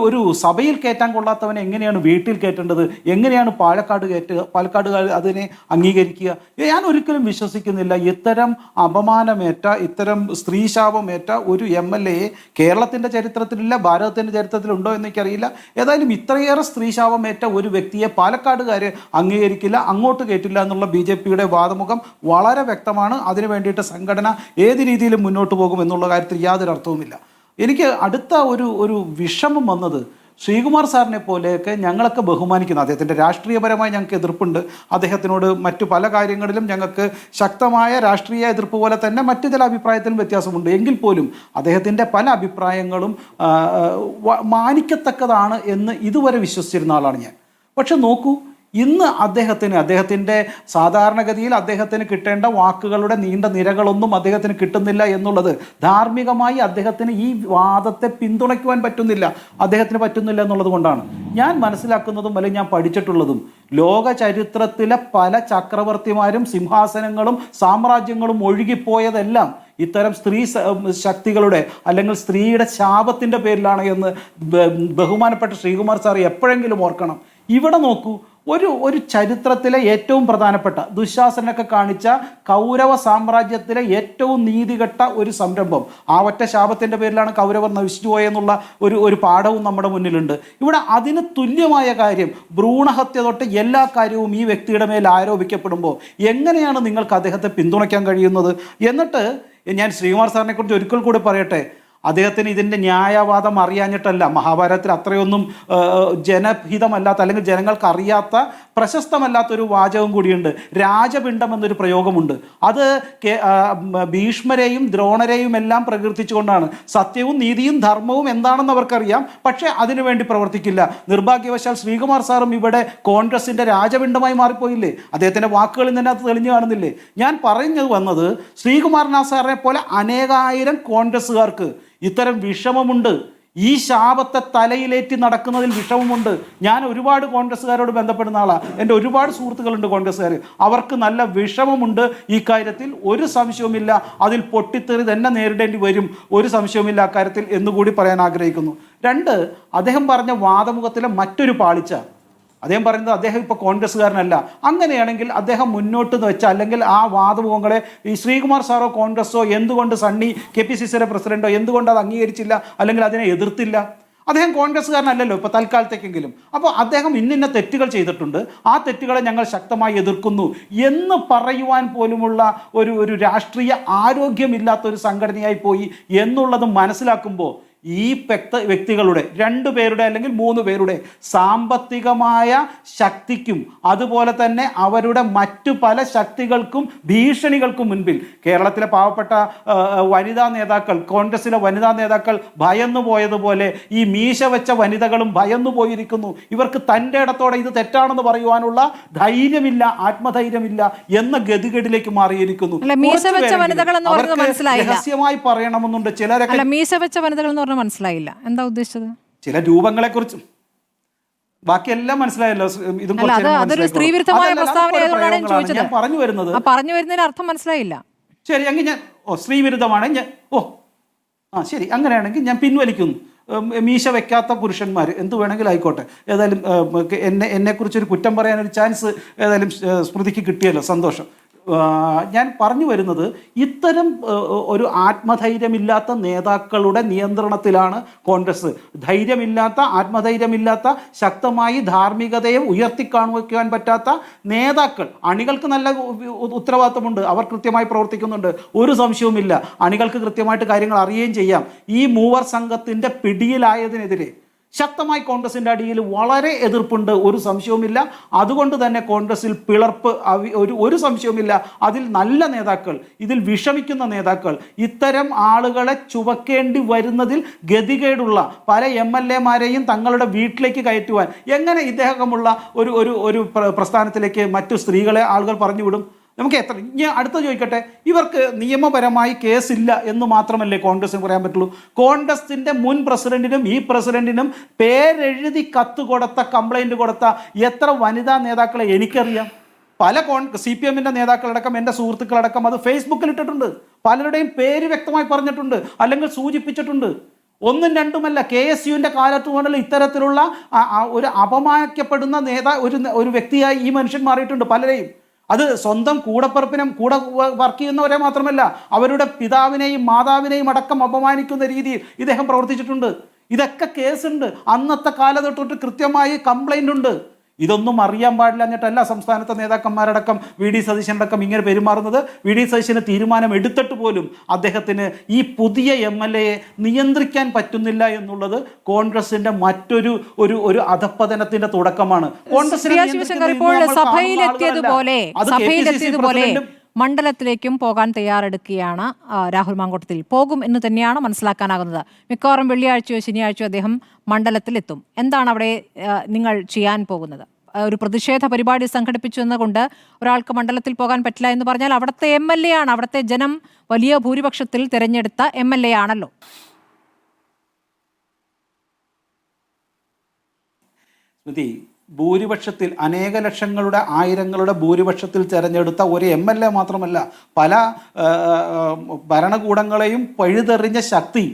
ഒരു സഭയിൽ കയറ്റാൻ കൊള്ളാത്തവനെ എങ്ങനെയാണ് വീട്ടിൽ കയറ്റേണ്ടത്? എങ്ങനെയാണ് പാലക്കാടുകാർ അതിനെ അംഗീകരിക്കുക? ഞാൻ ഒരിക്കലും വിശ്വസിക്കുന്നില്ല ഇത്തരം അപമാനമേറ്റ, ഇത്തരം സ്ത്രീശാപമേറ്റ ഒരു MLA കേരളത്തിന്റെ ചരിത്രത്തിലില്ല, ഭാരതത്തിന്റെ ചരിത്രത്തിലുണ്ടോ എന്ന് എനിക്കറിയില്ല. ഏതായാലും ഇത്രയേറെ സ്ത്രീശാപമേറ്റ ഒരു വ്യക്തിയെ പാലക്കാടുകാർ അംഗീകരിക്കില്ല, അങ്ങോട്ട് കയറ്റില്ല എന്നുള്ള BJPയുടെ വാദമുഖം വളരെ വ്യക്തമാണ്. അതിനു വേണ്ടിയിട്ട് സംഘടന ഏത് രീതിയിലും മുന്നോട്ട് പോകും എന്നുള്ള കാര്യത്തിൽ യാതൊരു അർത്ഥവുമില്ല. എനിക്ക് അടുത്ത ഒരു വിഷമം വന്നത്, ശ്രീകുമാർ സാറിനെ പോലെയൊക്കെ ഞങ്ങളൊക്കെ ബഹുമാനിക്കുന്ന, അദ്ദേഹത്തിൻ്റെ രാഷ്ട്രീയപരമായി ഞങ്ങൾക്ക് എതിർപ്പുണ്ട്, അദ്ദേഹത്തിനോട് മറ്റു പല കാര്യങ്ങളിലും ഞങ്ങൾക്ക് ശക്തമായ രാഷ്ട്രീയ എതിർപ്പ് പോലെ തന്നെ മറ്റു ചില അഭിപ്രായത്തിലും വ്യത്യാസമുണ്ട്. എങ്കിൽ പോലും അദ്ദേഹത്തിൻ്റെ പല അഭിപ്രായങ്ങളും മാനിക്കത്തക്കതാണ് എന്ന് ഇതുവരെ വിശ്വസിച്ചിരുന്ന ആളാണ് ഞാൻ. പക്ഷെ നോക്കൂ, ഇന്ന് അദ്ദേഹത്തിൻ്റെ സാധാരണഗതിയിൽ അദ്ദേഹത്തിന് കിട്ടേണ്ട വാക്കുകളുടെ നീണ്ട നിരകളൊന്നും അദ്ദേഹത്തിന് കിട്ടുന്നില്ല എന്നുള്ളത് ധാർമ്മികമായി അദ്ദേഹത്തിന് ഈ വാദത്തെ പിന്തുണയ്ക്കുവാൻ പറ്റുന്നില്ല എന്നുള്ളത് കൊണ്ടാണ്. ഞാൻ മനസ്സിലാക്കുന്നതും അല്ലെങ്കിൽ ഞാൻ പഠിച്ചിട്ടുള്ളതും, ലോക ചരിത്രത്തിലെ പല ചക്രവർത്തിമാരും സിംഹാസനങ്ങളും സാമ്രാജ്യങ്ങളും ഒഴുകിപ്പോയതെല്ലാം ഇത്തരം സ്ത്രീ ശക്തികളുടെ അല്ലെങ്കിൽ സ്ത്രീയുടെ ശാപത്തിൻ്റെ പേരിലാണ് എന്ന് ബഹുമാനപ്പെട്ട ശ്രീകുമാർ സാർ എപ്പോഴെങ്കിലും ഓർക്കണം. ഇവിടെ നോക്കൂ, ഒരു ചരിത്രത്തിലെ ഏറ്റവും പ്രധാനപ്പെട്ട ദുശാസനൊക്കെ കാണിച്ച കൗരവ സാമ്രാജ്യത്തിലെ ഏറ്റവും നീതികെട്ട ഒരു സംരംഭം, ആ ഒറ്റ ശാപത്തിൻ്റെ പേരിലാണ് കൗരവർ നശിച്ചുപോയെന്നുള്ള ഒരു പാഠവും നമ്മുടെ മുന്നിലുണ്ട്. ഇവിടെ അതിന് തുല്യമായ കാര്യം, ഭ്രൂണഹത്യ തൊട്ട് എല്ലാ കാര്യവും ഈ വ്യക്തിയുടെ മേൽ ആരോപിക്കപ്പെടുമ്പോൾ എങ്ങനെയാണ് നിങ്ങൾക്ക് അദ്ദേഹത്തെ പിന്തുണയ്ക്കാൻ കഴിയുന്നത്? എന്നിട്ട് ഞാൻ ശ്രീകുമാർ സാറിനെ കുറിച്ച് ഒരിക്കൽ കൂടി പറയട്ടെ, അദ്ദേഹത്തിന് ഇതിൻ്റെ ന്യായവാദം അറിയാഞ്ഞിട്ടല്ല. മഹാഭാരതത്തിൽ അത്രയൊന്നും ജനഹിതമല്ലാത്ത അല്ലെങ്കിൽ ജനങ്ങൾക്ക് അറിയാത്ത പ്രശസ്തമല്ലാത്തൊരു വാചകം കൂടിയുണ്ട്. രാജപിണ്ഡം എന്നൊരു പ്രയോഗമുണ്ട്. അത് ഭീഷ്മരെയും ദ്രോണരെയും എല്ലാം പ്രകീർത്തിച്ചുകൊണ്ടാണ്. സത്യവും നീതിയും ധർമ്മവും എന്താണെന്ന് അവർക്കറിയാം, പക്ഷേ അതിനുവേണ്ടി പ്രവർത്തിക്കില്ല. നിർഭാഗ്യവശാൽ ശ്രീകുമാർ സാറും ഇവിടെ കോൺഗ്രസിൻ്റെ രാജപിണ്ഡമായി മാറിപ്പോയില്ലേ? അദ്ദേഹത്തിൻ്റെ വാക്കുകളിൽ തന്നെ അത് തെളിഞ്ഞു കാണുന്നില്ലേ? ഞാൻ പറഞ്ഞു വന്നത്, ശ്രീകുമാരനാഥ് സാറിനെ പോലെ അനേകായിരം കോൺഗ്രസ്സുകാർക്ക് ഇത്തരം വിഷമമുണ്ട്. ഈ ശാപത്തെ തലയിലേറ്റി നടക്കുന്നതിൽ വിഷമമുണ്ട്. ഞാൻ ഒരുപാട് കോൺഗ്രസ്സുകാരോട് ബന്ധപ്പെടുന്ന ആളാണ്. എൻ്റെ ഒരുപാട് സുഹൃത്തുക്കളുണ്ട് കോൺഗ്രസ്സുകാർ. അവർക്ക് നല്ല വിഷമമുണ്ട് ഈ കാര്യത്തിൽ, ഒരു സംശയവുമില്ല. അതിൽ പൊട്ടിത്തെറി തന്നെ നേരിടേണ്ടി വരും, ഒരു സംശയവുമില്ല അക്കാര്യത്തിൽ എന്നുകൂടി പറയാൻ ആഗ്രഹിക്കുന്നു. രണ്ട്, അദ്ദേഹം പറഞ്ഞ വാദമുഖത്തിലെ മറ്റൊരു പാളിച്ച, അദ്ദേഹം പറയുന്നത് അദ്ദേഹം ഇപ്പോൾ കോൺഗ്രസ്സുകാരനല്ല. അങ്ങനെയാണെങ്കിൽ അദ്ദേഹം മുന്നോട്ട് വെച്ച അല്ലെങ്കിൽ ആ വാദമുഖങ്ങളെ ഈ ശ്രീകുമാർ സാറോ കോൺഗ്രസ്സോ എന്തുകൊണ്ട് സണ്ണി KPCCയുടെ പ്രസിഡന്റോ എന്തുകൊണ്ട് അത് അംഗീകരിച്ചില്ല അല്ലെങ്കിൽ അതിനെ എതിർത്തില്ല? അദ്ദേഹം കോൺഗ്രസ്സുകാരനല്ലല്ലോ ഇപ്പോൾ തൽക്കാലത്തേക്കെങ്കിലും. അപ്പോൾ അദ്ദേഹം ഇന്നിന്ന തെറ്റുകൾ ചെയ്തിട്ടുണ്ട്, ആ തെറ്റുകളെ ഞങ്ങൾ ശക്തമായി എതിർക്കുന്നു എന്ന് പറയുവാൻ പോലുമുള്ള ഒരു രാഷ്ട്രീയ ആരോഗ്യമില്ലാത്തൊരു സംഘടനയായി പോയി എന്നുള്ളത് മനസ്സിലാക്കുമ്പോൾ ഈ വ്യക്തികളുടെ 2 പേരുടെ അല്ലെങ്കിൽ 3 പേരുടെ സാമ്പത്തികമായ ശക്തിക്കും അതുപോലെ തന്നെ അവരുടെ മറ്റു പല ശക്തികൾക്കും ഭീഷണികൾക്കും മുൻപിൽ കേരളത്തിലെ പാവപ്പെട്ട വനിതാ നേതാക്കൾ, കോൺഗ്രസിലെ വനിതാ നേതാക്കൾ ഭയന്നു പോയതുപോലെ ഈ മീശ വെച്ച വനിതകളും ഭയന്നു പോയിരിക്കുന്നു. ഇവർക്ക് തൻ്റെ ഇടത്തോടെ ഇത് തെറ്റാണെന്ന് പറയുവാനുള്ള ധൈര്യമില്ല, ആത്മധൈര്യമില്ല എന്ന ഗതികേടിലേക്ക് മാറിയിരിക്കുന്നു. രഹസ്യമായി പറയണമെന്നുണ്ട് ചിലരൊക്കെ. മീശ വെച്ച വനിതകൾ മനസ്സിലായില്ല, എന്താ ഉദ്ദേശിച്ചത്? ചില രൂപങ്ങളെ കുറിച്ച് ബാക്കിയെല്ലാം മനസ്സിലായല്ലോ. ഇതും അതൊരു സ്ത്രീവിരുദ്ധമായ പ്രസ്താവന ഞാൻ പറഞ്ഞു വരുന്നതിന് അർത്ഥം മനസ്സിലായില്ല. ശരി, എങ്കിൽ ഞാൻ സ്ത്രീവിരുദ്ധമാണ് ഞാൻ ശരി, അങ്ങനെയാണെങ്കിൽ ഞാൻ പിൻവലിക്കുന്നു. മീശ വെക്കാത്ത പുരുഷന്മാർ എന്ത് വേണമെങ്കിലും ആയിക്കോട്ടെ. ഏതായാലും എന്നെക്കുറിച്ചൊരു കുറ്റം പറയാനൊരു ചാൻസ് ഏതായാലും സ്മൃതിക്ക് കിട്ടിയല്ലോ, സന്തോഷം. ഞാൻ പറഞ്ഞു വരുന്നത്, ഇത്തരം ഒരു ആത്മധൈര്യമില്ലാത്ത നേതാക്കളുടെ നിയന്ത്രണത്തിലാണ് കോൺഗ്രസ്. ധൈര്യമില്ലാത്ത, ആത്മധൈര്യമില്ലാത്ത, ശക്തമായി ധാർമ്മികതയെ ഉയർത്തിക്കാണിക്കാൻ പറ്റാത്ത നേതാക്കൾ. അണികൾക്ക് നല്ല ഉത്തരവാദിത്തമുണ്ട്, അവർ കൃത്യമായി പ്രവർത്തിക്കുന്നുണ്ട്, ഒരു സംശയവുമില്ല. അണികൾക്ക് കൃത്യമായിട്ട് കാര്യങ്ങൾ അറിയുകയും ചെയ്യാം. ഈ മൂവർ സംഘത്തിൻ്റെ പിടിയിലായതിനെതിരെ ശക്തമായി കോൺഗ്രസിൻ്റെ അടിയിൽ വളരെ എതിർപ്പുണ്ട്, ഒരു സംശയവുമില്ല. അതുകൊണ്ട് തന്നെ കോൺഗ്രസിൽ പിളർപ്പ് ഒരു സംശയവുമില്ല. അതിൽ നല്ല നേതാക്കൾ, ഇതിൽ വിഷമിക്കുന്ന നേതാക്കൾ, ഇത്തരം ആളുകളെ ചുവക്കേണ്ടി വരുന്നതിൽ ഗതികേടുള്ള പല MLA-മാരെയും തങ്ങളുടെ വീട്ടിലേക്ക് കയറ്റുവാൻ എങ്ങനെ ഇദ്ദേഹമുള്ള ഒരു പ്രസ്ഥാനത്തിലേക്ക് മറ്റു സ്ത്രീകളെ ആളുകൾ പറഞ്ഞുവിടും? നമുക്ക് ഞാൻ അടുത്ത ചോദിക്കട്ടെ, ഇവർക്ക് നിയമപരമായി കേസില്ല എന്ന് മാത്രമല്ലേ കോൺഗ്രസിന് പറയാൻ പറ്റുള്ളൂ? കോൺഗ്രസിൻ്റെ മുൻ പ്രസിഡന്റിനും ഈ പ്രസിഡന്റിനും പേരെഴുതി കത്ത് കൊടുത്ത, കംപ്ലൈൻറ്റ് കൊടുത്ത എത്ര വനിതാ നേതാക്കളെ എനിക്കറിയാം. പല CPM-ൻ്റെ നേതാക്കളടക്കം, എൻ്റെ സുഹൃത്തുക്കളടക്കം അത് ഫേസ്ബുക്കിൽ ഇട്ടിട്ടുണ്ട്. പലരുടെയും പേര് വ്യക്തമായി പറഞ്ഞിട്ടുണ്ട് അല്ലെങ്കിൽ സൂചിപ്പിച്ചിട്ടുണ്ട്. 1ഉം 2ഉമല്ല, KSUവിൻ്റെ കാലത്ത് മുതൽ ഇത്തരത്തിലുള്ള ഒരു അപമാനിക്കപ്പെടുന്ന ഒരു വ്യക്തിയായി ഈ മനുഷ്യൻ മാറിയിട്ടുണ്ട് പലരെയും. അത് സ്വന്തം കൂടപ്പിറപ്പിനും കൂടെ വർക്ക് ചെയ്യുന്നവരെ മാത്രമല്ല, അവരുടെ പിതാവിനെയും മാതാവിനെയും അടക്കം അപമാനിക്കുന്ന രീതിയിൽ ഇദ്ദേഹം പ്രവർത്തിച്ചിട്ടുണ്ട്. ഇതൊക്കെ കേസുണ്ട്. അന്നത്തെ കാലത്തൊട്ട് കൃത്യമായി കംപ്ലൈൻ്റ് ഉണ്ട്. ഇതൊന്നും അറിയാൻ പാടില്ല എന്നിട്ടല്ല സംസ്ഥാനത്തെ നേതാക്കന്മാരടക്കം VD സതീശനടക്കം ഇങ്ങനെ പെരുമാറുന്നത്. VD സതീശന് തീരുമാനം എടുത്തിട്ട് പോലും അദ്ദേഹത്തിന് ഈ പുതിയ MLA-യെ നിയന്ത്രിക്കാൻ പറ്റുന്നില്ല എന്നുള്ളത് കോൺഗ്രസിന്റെ മറ്റൊരു അധപ്പതനത്തിന്റെ തുടക്കമാണ്. സഭയിലെത്തിയതുപോലെ മണ്ഡലത്തിലേക്കും പോകാൻ തയ്യാറെടുക്കുകയാണ് രാഹുൽ മാങ്കൂട്ടത്തിൽ. പോകും എന്ന് തന്നെയാണ് മനസ്സിലാക്കാനാകുന്നത്. മിക്കവാറും വെള്ളിയാഴ്ചയോ ശനിയാഴ്ചയോ അദ്ദേഹം മണ്ഡലത്തിലെത്തും. എന്താണ് അവിടെ നിങ്ങൾ ചെയ്യാൻ പോകുന്നത്? ഒരു പ്രതിഷേധ പരിപാടി സംഘടിപ്പിച്ചു എന്നുകൊണ്ട് ഒരാൾക്ക് മണ്ഡലത്തിൽ പോകാൻ പറ്റില്ല എന്ന് പറഞ്ഞാൽ അവിടുത്തെ MLA ആണ്, അവിടുത്തെ ജനം വലിയ ഭൂരിപക്ഷത്തിൽ തിരഞ്ഞെടുത്ത MLA ആണല്ലോ. ഭൂരിപക്ഷത്തിൽ അനേക ലക്ഷങ്ങളുടെ ആയിരങ്ങളുടെ ഭൂരിപക്ഷത്തിൽ തിരഞ്ഞെടുത്ത ഒരു MLA മാത്രമല്ല, പല ഭരണകൂടങ്ങളെയും പഴുതെറിഞ്ഞ ശക്തി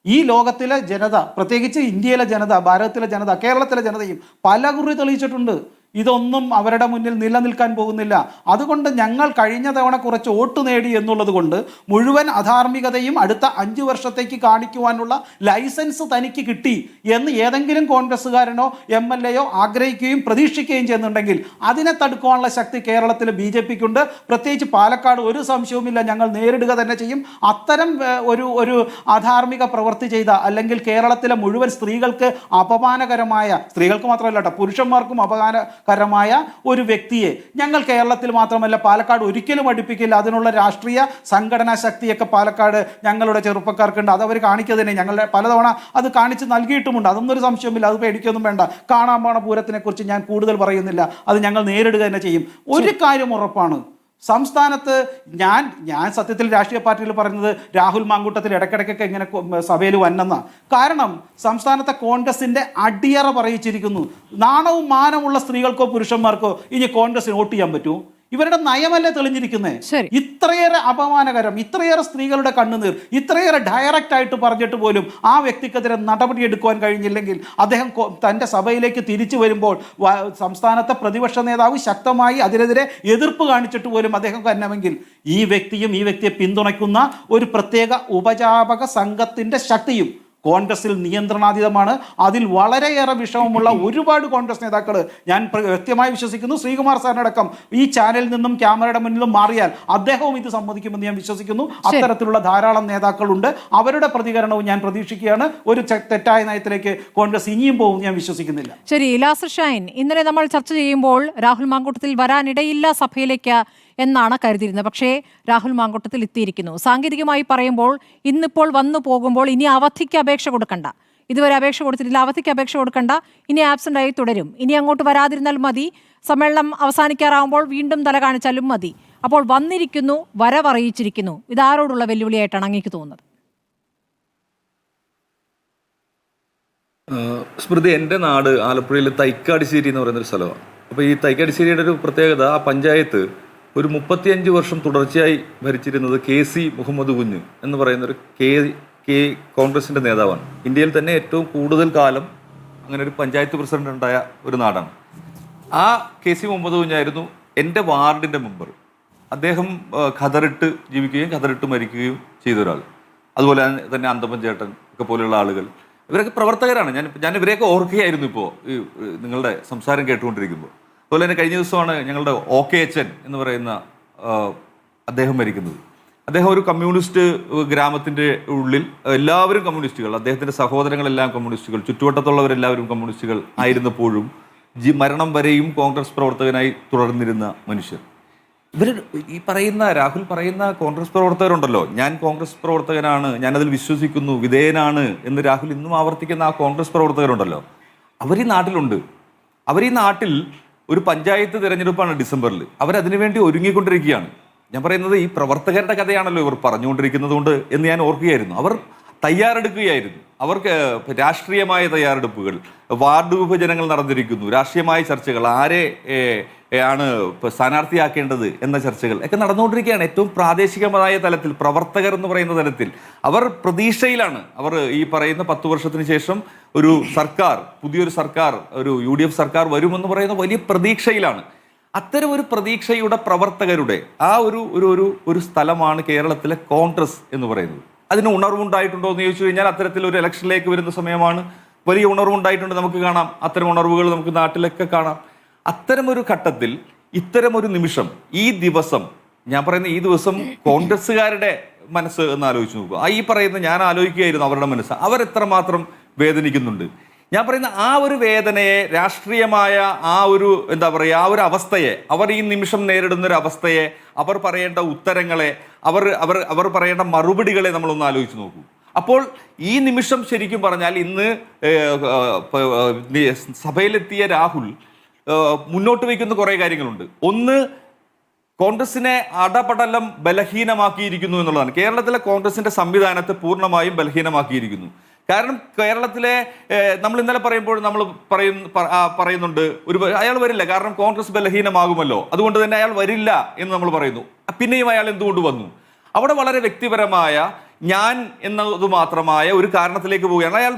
ഈ ലോകത്തിലെ ജനത, പ്രത്യേകിച്ച് ഇന്ത്യയിലെ ജനത, ഭാരതത്തിലെ ജനത, കേരളത്തിലെ ജനതയും പല കുറി തെളിയിച്ചിട്ടുണ്ട്. ഇതൊന്നും അവരുടെ മുന്നിൽ നിലനിൽക്കാൻ പോകുന്നില്ല. അതുകൊണ്ട് ഞങ്ങൾ കഴിഞ്ഞ തവണ കുറച്ച് വോട്ട് നേടി എന്നുള്ളത് കൊണ്ട് മുഴുവൻ അധാർമികതയും അടുത്ത 5 വർഷത്തേക്ക് കാണിക്കുവാനുള്ള ലൈസൻസ് തനിക്ക് കിട്ടി എന്ന് ഏതെങ്കിലും കോൺഗ്രസ്സുകാരനോ MLA യോ ആഗ്രഹിക്കുകയും പ്രതീക്ഷിക്കുകയും ചെയ്യുന്നുണ്ടെങ്കിൽ അതിനെ തടുക്കുവാനുള്ള ശക്തി കേരളത്തിൽ BJPക്കുണ്ട്. പ്രത്യേകിച്ച് പാലക്കാട് ഒരു സംശയവുമില്ല, ഞങ്ങൾ നേരിടുക തന്നെ ചെയ്യും. അത്തരം ഒരു അധാർമിക പ്രവൃത്തി ചെയ്ത, അല്ലെങ്കിൽ കേരളത്തിലെ മുഴുവൻ സ്ത്രീകൾക്ക് അപമാനകരമായ, സ്ത്രീകൾക്ക് മാത്രമല്ല കേട്ടോ, പുരുഷന്മാർക്കും അപമാനകരമായ ഒരു വ്യക്തിയെ ഞങ്ങൾ കേരളത്തിൽ മാത്രമല്ല പാലക്കാട് ഒരിക്കലും അടുപ്പിക്കില്ല. അതിനുള്ള രാഷ്ട്രീയ സംഘടനാ ശക്തിയൊക്കെ പാലക്കാട് ഞങ്ങളുടെ ചെറുപ്പക്കാർക്കുണ്ട്. അത് അവർ കാണിക്കുക തന്നെ, ഞങ്ങൾ പലതവണ അത് കാണിച്ച് നൽകിയിട്ടുമുണ്ട്. അതൊന്നും ഒരു സംശയമില്ല, അത് പേടിക്കൊന്നും വേണ്ട. കാണാൻ പോണ പൂരത്തിനെ കുറിച്ച് ഞാൻ കൂടുതൽ പറയുന്നില്ല, അത് ഞങ്ങൾ നേരിടുക തന്നെ ചെയ്യും. ഒരു കാര്യം ഉറപ്പാണ്, സംസ്ഥാനത്ത് ഞാൻ സത്യത്തിൽ രാഷ്ട്രീയ പാർട്ടിയിൽ പറയുന്നത് രാഹുൽ മാങ്കൂട്ടത്തിൽ ഇടയ്ക്കിടയ്ക്കൊക്കെ ഇങ്ങനെ സഭയിൽ വന്നെന്ന കാരണം സംസ്ഥാനത്തെ കോൺഗ്രസിന്റെ അടിയറ പറയിച്ചിരിക്കുന്നു. നാണവും മാനമുള്ള സ്ത്രീകൾക്കോ പുരുഷന്മാർക്കോ ഇനി കോൺഗ്രസിന് വോട്ട് ചെയ്യാൻ പറ്റൂ? ഇവരുടെ നയമല്ലേ തെളിഞ്ഞിരിക്കുന്നത്? ഇത്രയേറെ അപമാനകരം, ഇത്രയേറെ സ്ത്രീകളുടെ കണ്ണുനീർ, ഇത്രയേറെ ഡയറക്റ്റ് ആയിട്ട് പറഞ്ഞിട്ട് പോലും ആ വ്യക്തിക്കെതിരെ നടപടിയെടുക്കുവാൻ കഴിഞ്ഞില്ലെങ്കിൽ അദ്ദേഹം തൻ്റെ സഭയിലേക്ക് തിരിച്ചു വരുമ്പോൾ സംസ്ഥാനത്തെ പ്രതിപക്ഷ നേതാവ് ശക്തമായി അതിനെതിരെ എതിർപ്പ് കാണിച്ചിട്ട് പോലും അദ്ദേഹം കരണമെങ്കിൽ ഈ വ്യക്തിയും ഈ വ്യക്തിയെ പിന്തുണയ്ക്കുന്ന ഒരു പ്രത്യേക ഉപജാപക സംഘത്തിൻ്റെ ശക്തിയും കോൺഗ്രസിൽ നിയന്ത്രണാതീതമാണ്. അതിൽ വളരെയേറെ വിഷമമുള്ള ഒരുപാട് കോൺഗ്രസ് നേതാക്കൾ ഞാൻ വ്യക്തമായി വിശ്വസിക്കുന്നു, ശ്രീകുമാർ സാറിനടക്കം ഈ ചാനലിൽ നിന്നും ക്യാമറയുടെ മുന്നിലും മാറിയാൽ അദ്ദേഹവും ഇത് സമ്മതിക്കുമെന്ന് ഞാൻ വിശ്വസിക്കുന്നു. അത്തരത്തിലുള്ള ധാരാളം നേതാക്കളുണ്ട്. അവരുടെ പ്രതികരണവും ഞാൻ പ്രതീക്ഷിക്കുകയാണ്. ഒരു തെറ്റായ നയത്തിലേക്ക് കോൺഗ്രസ് ഇനിയും പോകും ഞാൻ വിശ്വസിക്കുന്നില്ല. ശരി, ലാസർ ഷൈൻ, ഇന്നലെ നമ്മൾ ചർച്ച ചെയ്യുമ്പോൾ രാഹുൽ മാങ്കൂട്ടത്തിൽ വരാനിടയില്ല സഭയിലേക്ക് എന്നാണ് കരുതിയിരുന്നത്. പക്ഷേ രാഹുൽ മാങ്കൂട്ടത്തിൽ എത്തിയിരിക്കുന്നു. സാങ്കേതികമായി പറയുമ്പോൾ ഇന്നിപ്പോൾ വന്നു പോകുമ്പോൾ ഇനി അവധിക്ക് അപേക്ഷ കൊടുക്കണ്ട, ഇതുവരെ അപേക്ഷ കൊടുത്തിട്ടില്ല, അവധിക്ക് അപേക്ഷ കൊടുക്കണ്ട, ഇനി ആബ്സെന്റ് ആയി തുടരും, ഇനി അങ്ങോട്ട് വരാതിരുന്നാൽ മതി, സമ്മേളനം അവസാനിക്കാറാവുമ്പോൾ വീണ്ടും തല കാണിച്ചാലും മതി. അപ്പോൾ വന്നിരിക്കുന്നു, വരവറിയിച്ചിരിക്കുന്നു. ഇതാരോടുള്ള വെല്ലുവിളിയായിട്ടാണ് അങ്ങേക്ക് തോന്നുന്നത്? സ്മൃതി, എൻ്റെ നാട് ആലപ്പുഴയിൽ തൈക്കാടിശ്ശേരി എന്ന് പറയുന്നൊരു സ്ഥലമാണ്. അപ്പോൾ ഈ തൈക്കാടിശ്ശേരിയുടെ ഒരു പ്രത്യേകത, ആ പഞ്ചായത്ത് ഒരു 35 വർഷം തുടർച്ചയായി ഭരിച്ചിരുന്നത് KC മുഹമ്മദ് കുഞ്ഞ് എന്ന് പറയുന്നൊരു കോൺഗ്രസിൻ്റെ നേതാവാണ്. ഇന്ത്യയിൽ തന്നെ ഏറ്റവും കൂടുതൽ കാലം അങ്ങനെ ഒരു പഞ്ചായത്ത് പ്രസിഡന്റ് ഉണ്ടായ ഒരു നാടാണ്. ആ KC മുഹമ്മദ് കുഞ്ഞായിരുന്നു എൻ്റെ വാർഡിൻ്റെ മെമ്പർ. അദ്ദേഹം ഖദറിട്ട് ജീവിക്കുകയും ഖദറിട്ട് മരിക്കുകയും ചെയ്ത ഒരാൾ. അതുപോലെ തന്നെ അന്തപ്പൻ ചേട്ടൻ ഒക്കെ പോലെയുള്ള ആളുകൾ, ഇവരൊക്കെ പ്രവർത്തകരാണ്. ഞാൻ ഇവരെയൊക്കെ ഓർക്കുകയായിരുന്നു ഇപ്പോൾ ഈ നിങ്ങളുടെ സംസാരം കേട്ടുകൊണ്ടിരിക്കുമ്പോൾ. അതുപോലെ തന്നെ കഴിഞ്ഞ ദിവസമാണ് ഞങ്ങളുടെ OKHN എന്ന് പറയുന്ന അദ്ദേഹം മരിക്കുന്നത്. അദ്ദേഹം ഒരു കമ്മ്യൂണിസ്റ്റ് ഗ്രാമത്തിൻ്റെ ഉള്ളിൽ എല്ലാവരും കമ്മ്യൂണിസ്റ്റുകൾ, അദ്ദേഹത്തിൻ്റെ സഹോദരങ്ങളെല്ലാം കമ്മ്യൂണിസ്റ്റുകൾ, ചുറ്റുവട്ടത്തുള്ളവരെല്ലാവരും കമ്മ്യൂണിസ്റ്റുകൾ ആയിരുന്നപ്പോഴും മരണം വരെയും കോൺഗ്രസ് പ്രവർത്തകനായി തുടർന്നിരുന്ന മനുഷ്യർ. ഇവർ ഈ പറയുന്ന രാഹുൽ പറയുന്ന കോൺഗ്രസ് പ്രവർത്തകരുണ്ടല്ലോ, ഞാൻ കോൺഗ്രസ് പ്രവർത്തകനാണ്, ഞാനതിൽ വിശ്വസിക്കുന്നു, വിധേയനാണ് എന്ന് രാഹുൽ ഇന്നും ആവർത്തിക്കുന്ന ആ കോൺഗ്രസ് പ്രവർത്തകരുണ്ടല്ലോ, അവർ ഈ നാട്ടിലുണ്ട്. അവർ ഈ നാട്ടിൽ ഒരു പഞ്ചായത്ത് തിരഞ്ഞെടുപ്പാണ് ഡിസംബറിൽ. അവരതിനുവേണ്ടി ഒരുങ്ങിക്കൊണ്ടിരിക്കുകയാണ്. ഞാൻ പറയുന്നത് ഈ പ്രവർത്തകരുടെ കഥയാണല്ലോ ഇവർ പറഞ്ഞുകൊണ്ടിരിക്കുന്നത് കൊണ്ട് എന്ന് ഞാൻ ഓർക്കുകയായിരുന്നു. അവർ തയ്യാറെടുക്കുകയായിരുന്നു. അവർക്ക് രാഷ്ട്രീയമായ തയ്യാറെടുപ്പുകൾ, വാർഡ് വിഭജനങ്ങൾ നടന്നിരിക്കുന്നു, രാഷ്ട്രീയമായ ചർച്ചകൾ, ആരെ ആണ് സ്ഥാനാർത്ഥിയാക്കേണ്ടത് എന്ന ചർച്ചകൾ ഒക്കെ നടന്നുകൊണ്ടിരിക്കുകയാണ്. ഏറ്റവും പ്രാദേശികമായ തലത്തിൽ, പ്രവർത്തകർ എന്ന് പറയുന്ന തലത്തിൽ അവർ പ്രതീക്ഷയിലാണ്. അവർ ഈ പറയുന്ന 10 വർഷത്തിന് ശേഷം ഒരു സർക്കാർ, പുതിയൊരു സർക്കാർ, ഒരു UDF സർക്കാർ വരുമെന്ന് പറയുന്ന വലിയ പ്രതീക്ഷയിലാണ്. അത്തരം ഒരു പ്രതീക്ഷയുടെ പ്രവർത്തകരുടെ ആ ഒരു സ്ഥലമാണ് കേരളത്തിലെ കോൺഗ്രസ് എന്ന് പറയുന്നത്. അതിന് ഉണർവുണ്ടായിട്ടുണ്ടോ എന്ന് ചോദിച്ചു കഴിഞ്ഞാൽ അത്തരത്തിലൊരു ഇലക്ഷനിലേക്ക് വരുന്ന സമയമാണ്. വലിയ ഉണർവുണ്ടായിട്ടുണ്ട്, നമുക്ക് കാണാം. അത്തരം ഉണർവുകൾ നമുക്ക് നാട്ടിലൊക്കെ കാണാം. അത്തരമൊരു ഘട്ടത്തിൽ, ഇത്തരമൊരു നിമിഷം, ഈ ദിവസം, ഞാൻ പറയുന്ന ഈ ദിവസം കോൺഗ്രസ്സുകാരുടെ മനസ്സ് എന്ന് ആലോചിച്ച് നോക്കുക. ഈ പറയുന്ന ഞാൻ ആലോചിക്കുകയായിരുന്നു അവരുടെ മനസ്സ്, അവരെത്രമാത്രം വേദനിക്കുന്നുണ്ട്. ഞാൻ പറയുന്ന ആ ഒരു വേദനയെ, രാഷ്ട്രീയമായ ആ ഒരു എന്താ പറയുക, ആ ഒരു അവസ്ഥയെ, അവർ ഈ നിമിഷം നേരിടുന്ന ഒരു അവസ്ഥയെ, അവർ പറയേണ്ട ഉത്തരങ്ങളെ, അവർ പറയേണ്ട മറുപടികളെ നമ്മളൊന്ന് ആലോചിച്ച് നോക്കൂ. അപ്പോൾ ഈ നിമിഷം ശരിക്കും പറഞ്ഞാൽ ഇന്ന് സഭയിലെത്തിയ രാഹുൽ മുന്നോട്ട് വയ്ക്കുന്ന കുറേ കാര്യങ്ങളുണ്ട്. ഒന്ന്, കോൺഗ്രസിനെ അടപടലം ബലഹീനമാക്കിയിരിക്കുന്നു എന്നുള്ളതാണ്. കേരളത്തിലെ കോൺഗ്രസിന്റെ സംവിധാനത്തെ പൂർണ്ണമായും ബലഹീനമാക്കിയിരിക്കുന്നു. കാരണം കേരളത്തിലെ നമ്മൾ ഇന്നലെ പറയുമ്പോൾ നമ്മൾ പറയുന്നുണ്ട് അയാൾ വരില്ല, കാരണം കോൺഗ്രസ് ബലഹീനമാകുമല്ലോ, അതുകൊണ്ട് തന്നെ അയാൾ വരില്ല എന്ന് നമ്മൾ പറയുന്നു. പിന്നെയും അയാൾ എന്തുകൊണ്ട് വന്നു? അവിടെ വളരെ വ്യക്തിപരമായ, ഞാൻ എന്നത് മാത്രമായ ഒരു കാരണത്തിലേക്ക് പോവുകയാണ്. അയാൾ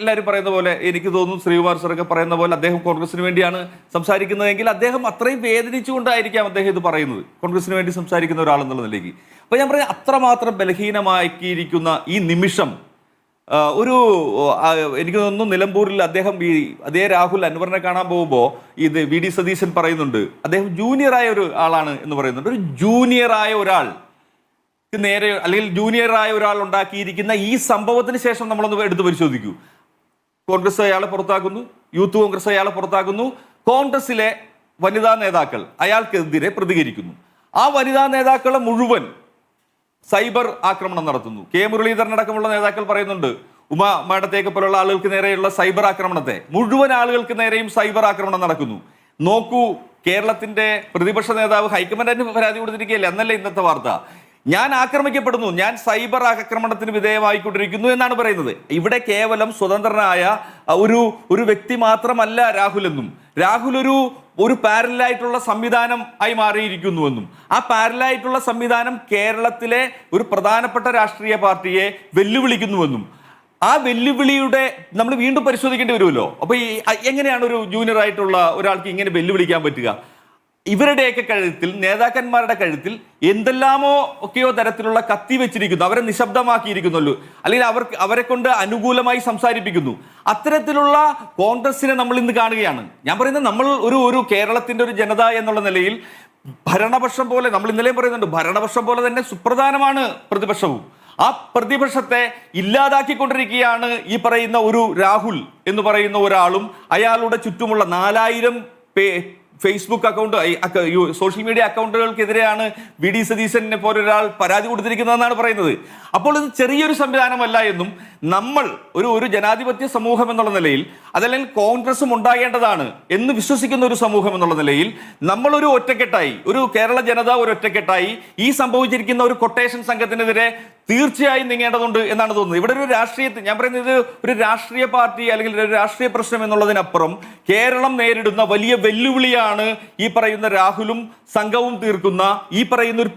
എല്ലാവരും പറയുന്ന പോലെ, എനിക്ക് തോന്നുന്നു ശ്രീകുമാർ സാറൊക്കെ പറയുന്ന പോലെ അദ്ദേഹം കോൺഗ്രസിന് വേണ്ടിയാണ് സംസാരിക്കുന്നതെങ്കിൽ അദ്ദേഹം അത്രയും വേദനിച്ചുകൊണ്ടായിരിക്കാം അദ്ദേഹം ഇത് പറയുന്നത്, കോൺഗ്രസിന് വേണ്ടി സംസാരിക്കുന്ന ഒരാളെന്നുള്ള നിലയ്ക്ക്. അപ്പോൾ ഞാൻ പറയാം, അത്രമാത്രം ബലഹീനമാക്കിയിരിക്കുന്ന ഈ നിമിഷം എനിക്ക് തോന്നുന്നു നിലമ്പൂരിൽ അദ്ദേഹം അതേ രാഹുൽ അൻവറിനെ കാണാൻ പോകുമ്പോൾ ഇത് VD സതീശൻ പറയുന്നുണ്ട്, അദ്ദേഹം ജൂനിയറായ ഒരു ആളാണ് എന്ന് പറയുന്നുണ്ട്. ഒരു ജൂനിയറായ ഒരാൾ നേരെ, അല്ലെങ്കിൽ ജൂനിയറായ ഒരാൾ ഉണ്ടാക്കിയിരിക്കുന്ന ഈ സംഭവത്തിന് ശേഷം നമ്മളൊന്ന് എടുത്ത് പരിശോധിക്കൂ. കോൺഗ്രസ് അയാളെ പുറത്താക്കുന്നു, യൂത്ത് കോൺഗ്രസ് അയാളെ പുറത്താക്കുന്നു, കോൺഗ്രസിലെ വനിതാ നേതാക്കൾ അയാൾക്കെതിരെ പ്രതികരിക്കുന്നു. ആ വനിതാ നേതാക്കളെ മുഴുവൻ സൈബർ ആക്രമണം നടത്തുന്നു. കെ മുരളീധരൻ അടക്കമുള്ള നേതാക്കൾ പറയുന്നുണ്ട്, ഉമാ മാഡത്തേക്ക് പോലുള്ള ആളുകൾക്ക് നേരെയുള്ള സൈബർ ആക്രമണത്തെ, മുഴുവൻ ആളുകൾക്ക് നേരെയും സൈബർ ആക്രമണം നടക്കുന്നു. നോക്കൂ, കേരളത്തിന്റെ പ്രതിപക്ഷ നേതാവ് ഹൈക്കമാൻഡിന് പരാതി കൊടുത്തിരിക്കുകയല്ലേ, എന്നല്ലേ ഇന്നത്തെ വാർത്ത. ഞാൻ ആക്രമിക്കപ്പെടുന്നു, ഞാൻ സൈബർ ആക്രമണത്തിന് വിധേയമായിക്കൊണ്ടിരിക്കുന്നു എന്നാണ് പറയുന്നത്. ഇവിടെ കേവലം സ്വതന്ത്രനായ ഒരു വ്യക്തി മാത്രമല്ല രാഹുൽ എന്നും, രാഹുൽ ഒരു പാരലായിട്ടുള്ള സംവിധാനം ആയി മാറിയിരിക്കുന്നുവെന്നും, ആ പാരലായിട്ടുള്ള സംവിധാനം കേരളത്തിലെ ഒരു പ്രധാനപ്പെട്ട രാഷ്ട്രീയ പാർട്ടിയെ വെല്ലുവിളിക്കുന്നുവെന്നും, ആ വെല്ലുവിളിയുടെ നമ്മൾ വീണ്ടും പരിശോധിക്കേണ്ടി വരുമല്ലോ. അപ്പൊ എങ്ങനെയാണ് ഒരു ജൂനിയർ ആയിട്ടുള്ള ഒരാൾക്ക് ഇങ്ങനെ വെല്ലുവിളിക്കാൻ പറ്റുക? ഇവരുടെയൊക്കെ കഴുത്തിൽ, നേതാക്കന്മാരുടെ കഴുത്തിൽ എന്തെല്ലാമോ ഒക്കെയോ തരത്തിലുള്ള കത്തി വെച്ചിരിക്കുന്നു, അവരെ നിശബ്ദമാക്കിയിരിക്കുന്നുള്ളൂ, അല്ലെങ്കിൽ അവരെ കൊണ്ട് അനുകൂലമായി സംസാരിപ്പിക്കുന്നു. അത്തരത്തിലുള്ള കോൺഗ്രസിനെ നമ്മൾ ഇന്ന് കാണുകയാണ്. ഞാൻ പറയുന്നത്, നമ്മൾ ഒരു കേരളത്തിന്റെ ഒരു ജനത എന്നുള്ള നിലയിൽ ഭരണപക്ഷം പോലെ, നമ്മൾ ഇന്നലെയും പറയുന്നുണ്ട്, ഭരണപക്ഷം പോലെ തന്നെ സുപ്രധാനമാണ് പ്രതിപക്ഷവും. ആ പ്രതിപക്ഷത്തെ ഇല്ലാതാക്കിക്കൊണ്ടിരിക്കുകയാണ് ഈ പറയുന്ന ഒരു രാഹുൽ എന്ന് പറയുന്ന ഒരാളും അയാളുടെ ചുറ്റുമുള്ള 4000 ഫേസ്ബുക്ക് അക്കൗണ്ട്, സോഷ്യൽ മീഡിയ അക്കൗണ്ടുകൾക്കെതിരെയാണ് VD സതീശനെ പോലെ ഒരാൾ പരാതി കൊടുത്തിരിക്കുന്നതെന്നാണ് പറയുന്നത്. അപ്പോൾ ഇത് ചെറിയൊരു സംവിധാനമല്ല എന്നും, നമ്മൾ ഒരു ജനാധിപത്യ സമൂഹം എന്നുള്ള നിലയിൽ, അതല്ലെങ്കിൽ കോൺഗ്രസും ഉണ്ടാകേണ്ടതാണ് എന്ന് വിശ്വസിക്കുന്ന ഒരു സമൂഹം എന്നുള്ള നിലയിൽ, നമ്മളൊരു ഒറ്റക്കെട്ടായി, ഒരു കേരള ജനത ഒരു ഒറ്റക്കെട്ടായി ഈ സംഭവിച്ചിരിക്കുന്ന ഒരു കൊട്ടേഷൻ സംഘത്തിനെതിരെ തീർച്ചയായും നീങ്ങേണ്ടതുണ്ട് എന്നാണ് തോന്നുന്നത്. ഇവിടെ ഒരു രാഷ്ട്രീയത്തിൽ, ഞാൻ പറയുന്നത്, ഒരു രാഷ്ട്രീയ പാർട്ടി അല്ലെങ്കിൽ ഒരു രാഷ്ട്രീയ പ്രശ്നം എന്നുള്ളതിനപ്പുറം കേരളം നേരിടുന്ന വലിയ വെല്ലുവിളിയാണ് ഈ പറയുന്ന രാഹുലും സംഘവും തീർക്കുന്ന ഈ പറയുന്ന ഒരു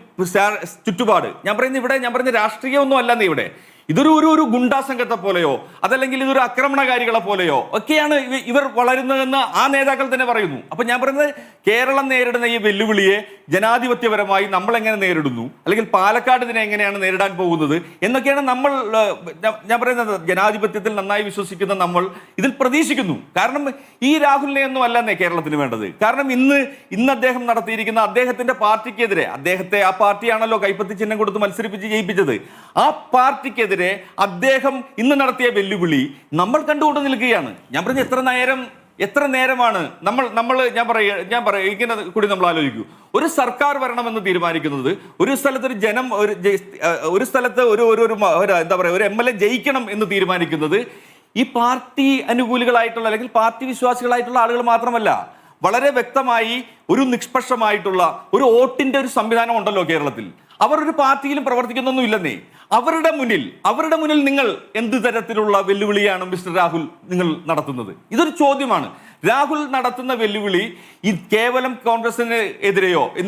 ചുറ്റുപാട്. ഞാൻ പറയുന്ന രാഷ്ട്രീയമൊന്നും അല്ലെന്നേ ഇവിടെ. ഇതൊരു ഗുണ്ടാ സംഘത്തെ പോലെയോ അതല്ലെങ്കിൽ ഇതൊരു ആക്രമണകാരികളെ പോലെയോ ഒക്കെയാണ് ഇവർ വളരുന്നതെന്ന് ആ നേതാക്കൾ തന്നെ പറയുന്നു. അപ്പൊ ഞാൻ പറയുന്നത്, കേരളം നേരിടുന്ന ഈ വെല്ലുവിളിയെ ജനാധിപത്യപരമായി നമ്മൾ എങ്ങനെ നേരിടുന്നു, അല്ലെങ്കിൽ പാലക്കാട് ഇതിനെ എങ്ങനെയാണ് നേരിടാൻ പോകുന്നത് എന്നൊക്കെയാണ് നമ്മൾ, ഞാൻ പറയുന്നത്, ജനാധിപത്യത്തിൽ നന്നായി വിശ്വസിക്കുന്ന നമ്മൾ ഇതിൽ പ്രതീക്ഷിക്കുന്നു. കാരണം ഈ രാഹുലിനെ ഒന്നും അല്ലെന്നേ കേരളത്തിന് വേണ്ടത്. കാരണം ഇന്ന് അദ്ദേഹം നടത്തിയിരിക്കുന്ന അദ്ദേഹത്തിന്റെ പാർട്ടിക്കെതിരെ, അദ്ദേഹത്തെ ആ പാർട്ടിയാണല്ലോ കൈപ്പത്തി ചിഹ്നം കൊടുത്ത് മത്സരിപ്പിച്ച് ജയിപ്പിച്ചത്, ആ പാർട്ടിക്കെതിരെ അദ്ദേഹം ഇന്ന് നടത്തിയ വെല്ലുവിളി നമ്മൾ കണ്ടുകൊണ്ട് നിൽക്കുകയാണ്. ഞാൻ പറഞ്ഞ എത്ര നേരമാണ് ഞാൻ പറയുക ഇങ്ങനെ കൂടി നമ്മൾ ആലോചിക്കൂ. ഒരു സർക്കാർ വരണമെന്ന് തീരുമാനിക്കുന്നത്, ഒരു സ്ഥലത്ത് എന്താ പറയുക, ഒരു MLA ജയിക്കണം എന്ന് തീരുമാനിക്കുന്നത് ഈ പാർട്ടി അനുകൂലികളായിട്ടുള്ള അല്ലെങ്കിൽ പാർട്ടി വിശ്വാസികളായിട്ടുള്ള ആളുകൾ മാത്രമല്ല. വളരെ വ്യക്തമായി ഒരു നിഷ്പക്ഷമായിട്ടുള്ള ഒരു വോട്ടിന്റെ ഒരു സംവിധാനം ഉണ്ടല്ലോ കേരളത്തിൽ. അവർ ഒരു പാർട്ടിയിലും പ്രവർത്തിക്കുന്നൊന്നും ഇല്ലെന്നേ. അവരുടെ മുന്നിൽ നിങ്ങൾ എന്ത് തരത്തിലുള്ള വെല്ലുവിളിയാണ് മിസ്റ്റർ രാഹുൽ നിങ്ങൾ നടത്തുന്നത്? ഇതൊരു ചോദ്യമാണ്. രാഹുൽ നടത്തുന്ന വെല്ലുവിളി കേവലം കോൺഗ്രസിന്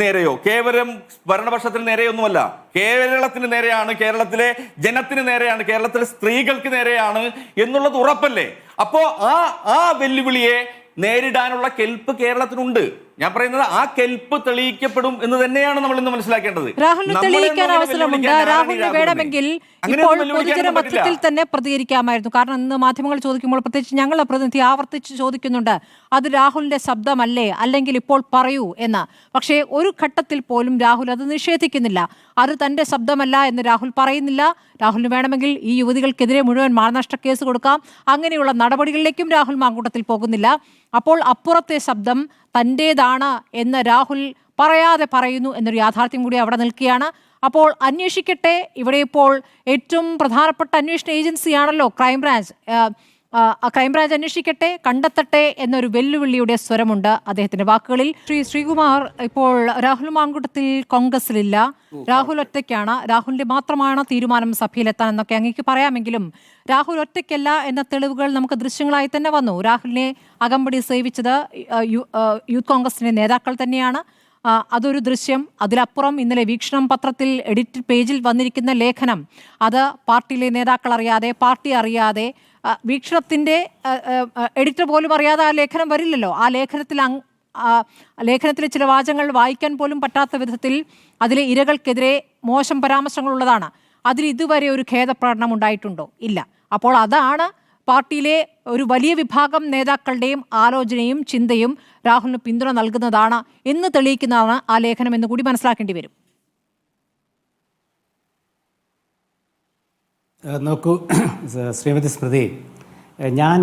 നേരെയോ കേവലം ഭരണപക്ഷത്തിന് നേരെയൊന്നുമല്ല, കേരളത്തിന് നേരെയാണ്, കേരളത്തിലെ ജനത്തിന് നേരെയാണ്, കേരളത്തിലെ സ്ത്രീകൾക്ക് നേരെയാണ് എന്നുള്ളത് ഉറപ്പല്ലേ? അപ്പോ ആ വെല്ലുവിളിയെ നേരിടാനുള്ള കെൽപ്പ് കേരളത്തിനുണ്ട്. ഞാൻ പറയുന്നത്, ആ കെൽപ്പ് തെളിയിക്കപ്പെടും എന്ന് തന്നെയാണ് നമ്മൾ ഇന്ന് മനസ്സിലാക്കേണ്ടത്. രാഹുലിന് തെളിയിക്കാൻ അവസരമുണ്ട്. രാഹുലിന് വേണമെങ്കിൽ ഇപ്പോൾ പൊതുജന മധ്യത്തിൽ തന്നെ പ്രതികരിക്കാമായിരുന്നു. കാരണം ഇന്ന് മാധ്യമങ്ങൾ ചോദിക്കുമ്പോൾ, പ്രത്യേകിച്ച് ഞങ്ങളുടെ പ്രതിനിധി ആവർത്തിച്ച് ചോദിക്കുന്നുണ്ട്, അത് രാഹുലിന്റെ ശബ്ദമല്ലേ, അല്ലെങ്കിൽ ഇപ്പോൾ പറയൂ എന്ന്. പക്ഷേ ഒരു ഘട്ടത്തിൽ പോലും രാഹുൽ അത് നിഷേധിക്കുന്നില്ല. അത് തന്റെ ശബ്ദമല്ല എന്ന് രാഹുൽ പറയുന്നില്ല. രാഹുലിന് വേണമെങ്കിൽ ഈ യുവതികൾക്കെതിരെ മുഴുവൻ മാനനഷ്ട കേസ് കൊടുക്കാം. അങ്ങനെയുള്ള നടപടികളിലേക്കും രാഹുൽ മാങ്കൂട്ടത്തിൽ പോകുന്നില്ല. അപ്പോൾ അപ്പുറത്തെ ശബ്ദം തൻ്റേതാണ് എന്ന് രാഹുൽ പറയാതെ പറയുന്നു എന്നൊരു യാഥാർത്ഥ്യം കൂടി അവിടെ നിൽക്കുകയാണ്. അപ്പോൾ അന്വേഷിക്കട്ടെ. ഇവിടെ ഇപ്പോൾ ഏറ്റവും പ്രധാനപ്പെട്ട അന്വേഷണ ഏജൻസിയാണല്ലോ ക്രൈംബ്രാഞ്ച്. ക്രൈംബ്രാഞ്ച് അന്വേഷിക്കട്ടെ, കണ്ടെത്തട്ടെ എന്നൊരു വെല്ലുവിളിയുടെ സ്വരമുണ്ട് അദ്ദേഹത്തിന്റെ വാക്കുകളിൽ. ശ്രീകുമാർ, ഇപ്പോൾ രാഹുൽ മാങ്കൂട്ടത്തിൽ കോൺഗ്രസിലില്ല, രാഹുൽ ഒറ്റയ്ക്കാണ്, രാഹുലിന്റെ മാത്രമാണ് തീരുമാനം സഭയിലെത്താൻ എന്നൊക്കെ അങ്ങേക്ക് പറയാമെങ്കിലും രാഹുൽ ഒറ്റയ്ക്കല്ല എന്ന തെളിവുകൾ നമുക്ക് ദൃശ്യങ്ങളായി തന്നെ വന്നു. രാഹുലിനെ അകമ്പടി സേവിച്ചത് യൂത്ത് കോൺഗ്രസിന്റെ നേതാക്കൾ തന്നെയാണ്. അതൊരു ദൃശ്യം. അതിലപ്പുറം ഇന്നലെ വീക്ഷണം പത്രത്തിൽ എഡിറ്റ് പേജിൽ വന്നിരിക്കുന്ന ലേഖനം, അത് പാർട്ടിയിലെ നേതാക്കൾ അറിയാതെ, പാർട്ടി അറിയാതെ, വീക്ഷണത്തിൻ്റെ എഡിറ്റർ പോലും അറിയാതെ ആ ലേഖനം വരില്ലല്ലോ. ആ ലേഖനത്തിലെ ചില വാചകങ്ങൾ വായിക്കാൻ പോലും പറ്റാത്ത വിധത്തിൽ അതിലെ ഇരകൾക്കെതിരെ മോശം പരാമർശങ്ങളുള്ളതാണ്. അതിൽ ഇതുവരെ ഒരു ഖേദപ്രകടനം ഉണ്ടായിട്ടുണ്ടോ? ഇല്ല. അപ്പോൾ അതാണ് പാർട്ടിയിലെ ഒരു വലിയ വിഭാഗം നേതാക്കളുടെയും ആലോചനയും ചിന്തയും രാഹുലിന് പിന്തുണ നൽകുന്നതാണ് എന്ന് തെളിയിക്കുന്നതാണ് ആ ലേഖനം എന്ന് കൂടി മനസ്സിലാക്കേണ്ടി വരും. നോക്കൂ ശ്രീമതി സ്മൃതി, ഞാൻ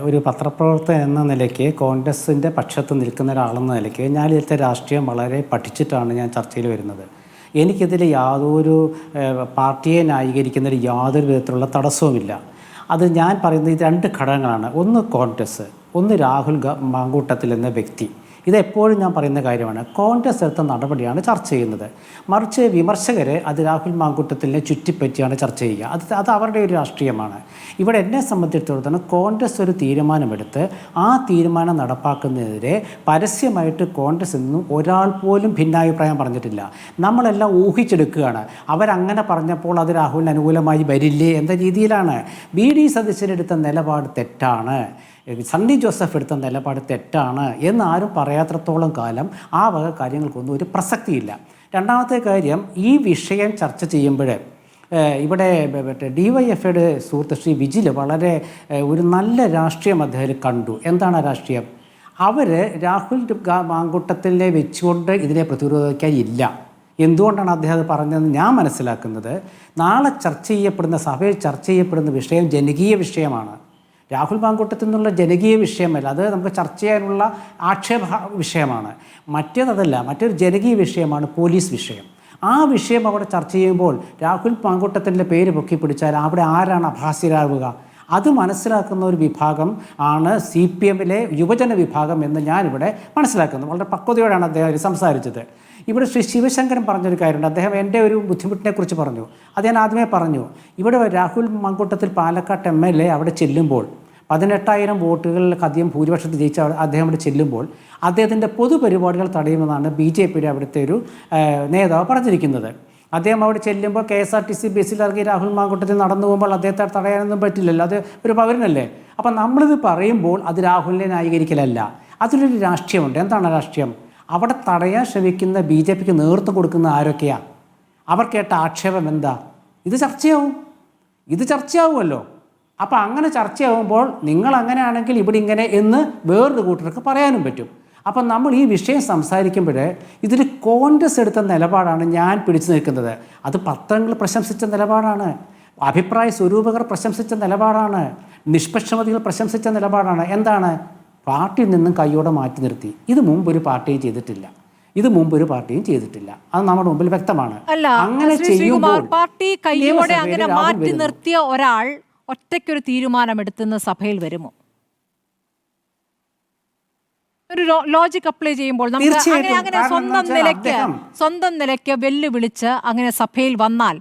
ഒരു പത്രപ്രവർത്തകൻ എന്ന നിലയ്ക്ക് കോൺഗ്രസിൻ്റെ പക്ഷത്ത് നിൽക്കുന്ന ഒരാളെന്ന നിലയ്ക്ക് ഞാൻ ഇതിലത്തെ രാഷ്ട്രീയം വളരെ പഠിച്ചിട്ടാണ് ഞാൻ ചർച്ചയിൽ വരുന്നത്. എനിക്കിതിൽ യാതൊരു പാർട്ടിയെ ന്യായീകരിക്കുന്നതിൽ യാതൊരു വിധത്തിലുള്ള തടസ്സവുമില്ല. അത് ഞാൻ പറയുന്നത് ഇത് രണ്ട് ഘടകങ്ങളാണ്. ഒന്ന് കോൺഗ്രസ്, ഒന്ന് രാഹുൽ മാങ്കൂട്ടത്തിൽ എന്ന വ്യക്തി. ഇതെപ്പോഴും ഞാൻ പറയുന്ന കാര്യമാണ്. കോൺഗ്രസ് എടുത്ത നടപടിയാണ് ചർച്ച ചെയ്യുന്നത്. മറിച്ച് വിമർശകർ അത് രാഹുൽ മാങ്കൂട്ടത്തിനെ ചുറ്റിപ്പറ്റിയാണ് ചർച്ച ചെയ്യുക. അത് അവരുടെ ഒരു രാഷ്ട്രീയമാണ്. ഇവിടെ എന്നെ സംബന്ധിച്ചിടത്തോളം കോൺഗ്രസ് ഒരു തീരുമാനമെടുത്ത് ആ തീരുമാനം നടപ്പാക്കുന്നതിനെതിരെ പരസ്യമായിട്ട് കോൺഗ്രസ് എന്നും ഒരാൾ പോലും ഭിന്നാഭിപ്രായം പറഞ്ഞിട്ടില്ല. നമ്മളെല്ലാം ഊഹിച്ചെടുക്കുകയാണ്. അവരങ്ങനെ പറഞ്ഞപ്പോൾ അത് രാഹുലിന് അനുകൂലമായി വരില്ലേ എന്ന രീതിയിലാണ്. BD സതീശനെടുത്ത നിലപാട് തെറ്റാണ്, സണ്ണി ജോസഫ് എടുത്ത നിലപാട് തെറ്റാണ് എന്ന് ആരും പറയാത്രത്തോളം കാലം ആ വക കാര്യങ്ങൾക്കൊന്നും ഒരു പ്രസക്തിയില്ല. രണ്ടാമത്തെ കാര്യം, ഈ വിഷയം ചർച്ച ചെയ്യുമ്പോൾ ഇവിടെ DYFയുടെ സുഹൃത്ത് ശ്രീ വിജിൽ വളരെ ഒരു നല്ല രാഷ്ട്രീയം അദ്ദേഹം കണ്ടു. എന്താണ് ആ രാഷ്ട്രീയം? അവർ രാഹുൽ മാങ്കൂട്ടത്തിനെ വെച്ചുകൊണ്ട് ഇതിനെ പ്രതിരോധിക്കാനില്ല. എന്തുകൊണ്ടാണ് അദ്ദേഹം അത് പറഞ്ഞതെന്ന് ഞാൻ മനസ്സിലാക്കുന്നത്, നാളെ ചർച്ച ചെയ്യപ്പെടുന്ന, സഭയിൽ ചർച്ച ചെയ്യപ്പെടുന്ന വിഷയം ജനകീയ വിഷയമാണ്. രാഹുൽ മാങ്കൂട്ടത്തിൽ നിന്നുള്ള ജനകീയ വിഷയമല്ല, അത് നമുക്ക് ചർച്ച ചെയ്യാനുള്ള ആക്ഷേപ വിഷയമാണ്. മറ്റേതല്ല, മറ്റൊരു ജനകീയ വിഷയമാണ് പോലീസ് വിഷയം. ആ വിഷയം അവിടെ ചർച്ച ചെയ്യുമ്പോൾ രാഹുൽ മാങ്കൂട്ടത്തിൻ്റെ പേര് പൊക്കി പിടിച്ചാൽ അവിടെ ആരാണ് അഭാസ്യരാകുക? അത് മനസ്സിലാക്കുന്ന ഒരു വിഭാഗം ആണ് CPMലെ യുവജന വിഭാഗം എന്ന് ഞാനിവിടെ മനസ്സിലാക്കുന്നു. വളരെ പക്വതയോടെയാണ് അദ്ദേഹം സംസാരിച്ചത്. ഇവിടെ ശ്രീ ശിവശങ്കരൻ പറഞ്ഞൊരു കാര്യമുണ്ട്. അദ്ദേഹം എൻ്റെ ഒരു ബുദ്ധിമുട്ടിനെ കുറിച്ച് പറഞ്ഞു. അത് ഞാൻ ആദ്യമേ പറഞ്ഞു. ഇവിടെ രാഹുൽ മാങ്കൂട്ടത്തിൽ പാലക്കാട് MLA അവിടെ ചെല്ലുമ്പോൾ 18,000 വോട്ടുകളിൽ അധികം ഭൂരിപക്ഷത്തിൽ ജയിച്ച അദ്ദേഹം അവിടെ ചെല്ലുമ്പോൾ അദ്ദേഹത്തിൻ്റെ പൊതുപരിപാടികൾ തടയുമെന്നാണ് BJPയുടെ അവിടുത്തെ ഒരു നേതാവ് പറഞ്ഞിരിക്കുന്നത്. അദ്ദേഹം അവിടെ ചെല്ലുമ്പോൾ KSRTC ബസ്സിൽ ഇറങ്ങി രാഹുൽ മാങ്കൂട്ടത്തിൽ നടന്നു പോകുമ്പോൾ അദ്ദേഹത്തെ തടയാനൊന്നും പറ്റില്ലല്ലോ, അത് ഒരു പൗരനല്ലേ. അപ്പം നമ്മളിത് പറയുമ്പോൾ അത് രാഹുലിനെ ന്യായീകരിക്കലല്ല, അതിലൊരു രാഷ്ട്രീയമുണ്ട്. എന്താണ് രാഷ്ട്രീയം? അവിടെ തടയാൻ ശ്രമിക്കുന്ന BJPക്ക് നേതൃത്വം കൊടുക്കുന്ന ആരൊക്കെയാണ്? അവർ കേട്ട ആക്ഷേപം എന്താ? ഇത് ചർച്ചയാവുമല്ലോ. അപ്പോൾ അങ്ങനെ ചർച്ചയാവുമ്പോൾ നിങ്ങൾ അങ്ങനെയാണെങ്കിൽ ഇവിടെ ഇങ്ങനെ എന്ന് വേറൊരു കൂട്ടർക്ക് പറയാനും പറ്റും. അപ്പം നമ്മൾ ഈ വിഷയം സംസാരിക്കുമ്പോൾ ഇതിൽ കോൺഗ്രസ് എടുത്ത നിലപാടാണ് ഞാൻ പിടിച്ചു നിൽക്കുന്നത്. അത് പത്രങ്ങൾ പ്രശംസിച്ച നിലപാടാണ്, അഭിപ്രായ സ്വരൂപകർ പ്രശംസിച്ച നിലപാടാണ്, നിഷ്പക്ഷമതികൾ പ്രശംസിച്ച നിലപാടാണ്. എന്താണ്? പാർട്ടിയിൽ നിന്നും കൈയോടെ മാറ്റി നിർത്തി. ഇത് മുമ്പൊരു പാർട്ടിയും ചെയ്തിട്ടില്ല, അത് നമ്മുടെ മുമ്പിൽ വ്യക്തമാണ്. അങ്ങനെ ചെയ്യുമ്പോൾ പാർട്ടി കൈയോടെ അങ്ങനെ മാറ്റി നിർത്തിയ ഒരാൾ ഒറ്റയ്ക്കൊരു തീരുമാനമെടുത്തുന്ന സഭയിൽ വരുമോ? ഒരു ലോജിക് അപ്ലൈ ചെയ്യുമ്പോൾ നമുക്ക് അങ്ങനെ സ്വന്തം നിലയ്ക്ക് വെല്ലുവിളിച്ച് അങ്ങനെ സഭയിൽ വന്നാൽ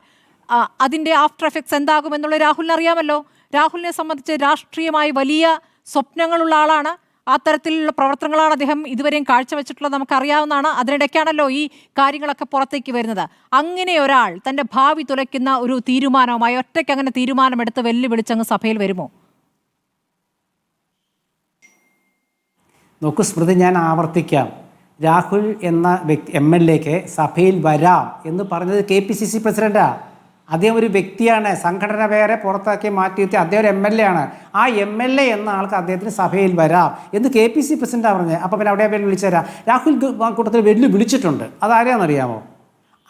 അതിന്റെ ആഫ്റ്റർ എഫക്ട്സ് എന്താകുമെന്നുള്ള രാഹുലിന് അറിയാമല്ലോ. രാഹുലിനെ സംബന്ധിച്ച് രാഷ്ട്രീയമായി വലിയ സ്വപ്നങ്ങളുള്ള ആളാണ്. ആ തരത്തിലുള്ള പ്രവർത്തനങ്ങളാണ് അദ്ദേഹം ഇതുവരെയും കാഴ്ചവെച്ചിട്ടുള്ളത്, നമുക്കറിയാവുന്നതാണ്. അതിനിടയ്ക്കാണല്ലോ ഈ കാര്യങ്ങളൊക്കെ പുറത്തേക്ക് വരുന്നത്. അങ്ങനെ ഒരാൾ തൻ്റെ ഭാവി തുലയ്ക്കുന്ന ഒരു തീരുമാനവുമായി ഒറ്റയ്ക്ക് അങ്ങനെ തീരുമാനമെടുത്ത് വെല്ലുവിളിച്ചങ്ങ് സഭയിൽ വരുമോ? നോക്കൂ സ്മൃതി, ഞാൻ ആവർത്തിക്കാം. രാഹുൽ എന്ന MLAക്ക് സഭയിൽ വരാം എന്ന് പറഞ്ഞത് KPCC പ്രസിഡന്റാണ്. അദ്ദേഹം ഒരു വ്യക്തിയാണ്, സംഘടന വേറെ പുറത്താക്കി മാറ്റിയെത്തി അദ്ദേഹം ഒരു MLA ആണ്. ആ MLA എന്ന ആൾക്ക് അദ്ദേഹത്തിന് സഭയിൽ വരാം എന്ന് KPCC പ്രസിഡന്റാണ് പറഞ്ഞത്. അപ്പോൾ പിന്നെ അവിടെ വിളിച്ചു തരാം. രാഹുൽ കൂട്ടത്തിൽ വിളിച്ചിട്ടുണ്ട്. അതാരെയാണെന്നറിയാമോ?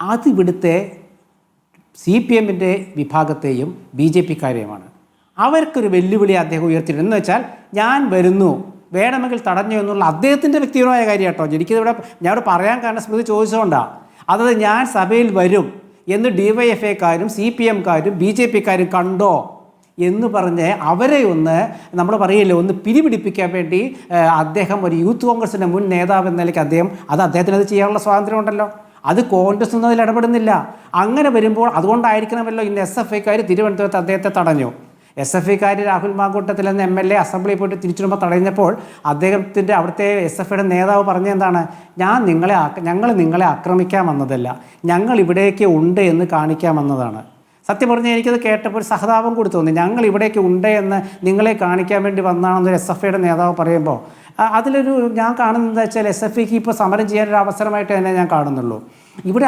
അത് ഇവിടുത്തെ CPMൻ്റെ വിഭാഗത്തെയും BJPക്കാരെയുമാണ്. അവർക്കൊരു വെല്ലുവിളി അദ്ദേഹം ഉയർത്തിയിട്ടുണ്ട്. എന്ന് വെച്ചാൽ ഞാൻ വരുന്നു, വേണമെങ്കിൽ തടഞ്ഞു എന്നുള്ള അദ്ദേഹത്തിൻ്റെ വ്യക്തിപരമായ കാര്യം കേട്ടോ. എനിക്കിതിവിടെ ഞാനിവിടെ പറയാൻ കാരണം സ്മൃതി ചോദിച്ചുകൊണ്ടാണ്. അതായത് ഞാൻ സഭയിൽ വരും എന്ന് DYFക്കാരും CPMക്കാരും BJPക്കാരും കണ്ടോ എന്ന് പറഞ്ഞ് അവരെ ഒന്ന് നമ്മൾ പറയില്ലേ ഒന്ന് പിരിപിടിപ്പിക്കാൻ വേണ്ടി അദ്ദേഹം ഒരു യൂത്ത് കോൺഗ്രസിൻ്റെ മുൻ നേതാവ് എന്ന നിലയ്ക്ക് അദ്ദേഹത്തിന് അത് ചെയ്യാനുള്ള സ്വാതന്ത്ര്യമുണ്ടല്ലോ. അത് കോൺഗ്രസ് ഒന്നും അതിൽ ഇടപെടുന്നില്ല. അങ്ങനെ വരുമ്പോൾ അതുകൊണ്ടായിരിക്കണമല്ലോ ഇന്ന് SFIക്കാർ തിരുവനന്തപുരത്ത് അദ്ദേഹത്തെ തടഞ്ഞു. SFIക്കാർ രാഹുൽ മാങ്കൂട്ടത്തിൽ എന്ന MLA അസംബ്ലിയിൽ പോയിട്ട് തിരിച്ചുവരുമ്പോൾ തടഞ്ഞപ്പോൾ അദ്ദേഹത്തിൻ്റെ അവിടുത്തെ SFIയുടെ നേതാവ് പറഞ്ഞ എന്താണ്, ഞങ്ങൾ നിങ്ങളെ ആക്രമിക്കാൻ വന്നതല്ല, ഞങ്ങൾ ഇവിടേക്ക് ഉണ്ട് എന്ന് കാണിക്കാൻ വന്നതാണ്. സത്യം പറഞ്ഞാൽ എനിക്കത് കേട്ടപ്പോൾ ഒരു സഹതാപം കൂടി തോന്നി. ഞങ്ങൾ ഇവിടേക്ക് ഉണ്ട് എന്ന് നിങ്ങളെ കാണിക്കാൻ വേണ്ടി വന്നാണെന്നൊരു SFIയുടെ നേതാവ് പറയുമ്പോൾ അതിലൊരു ഞാൻ കാണുന്നത് എന്താ വെച്ചാൽ SFIക്ക് ഇപ്പോൾ സമരം ചെയ്യാനൊരു അവസരമായിട്ട് തന്നെ ഞാൻ കാണുന്നുള്ളൂ.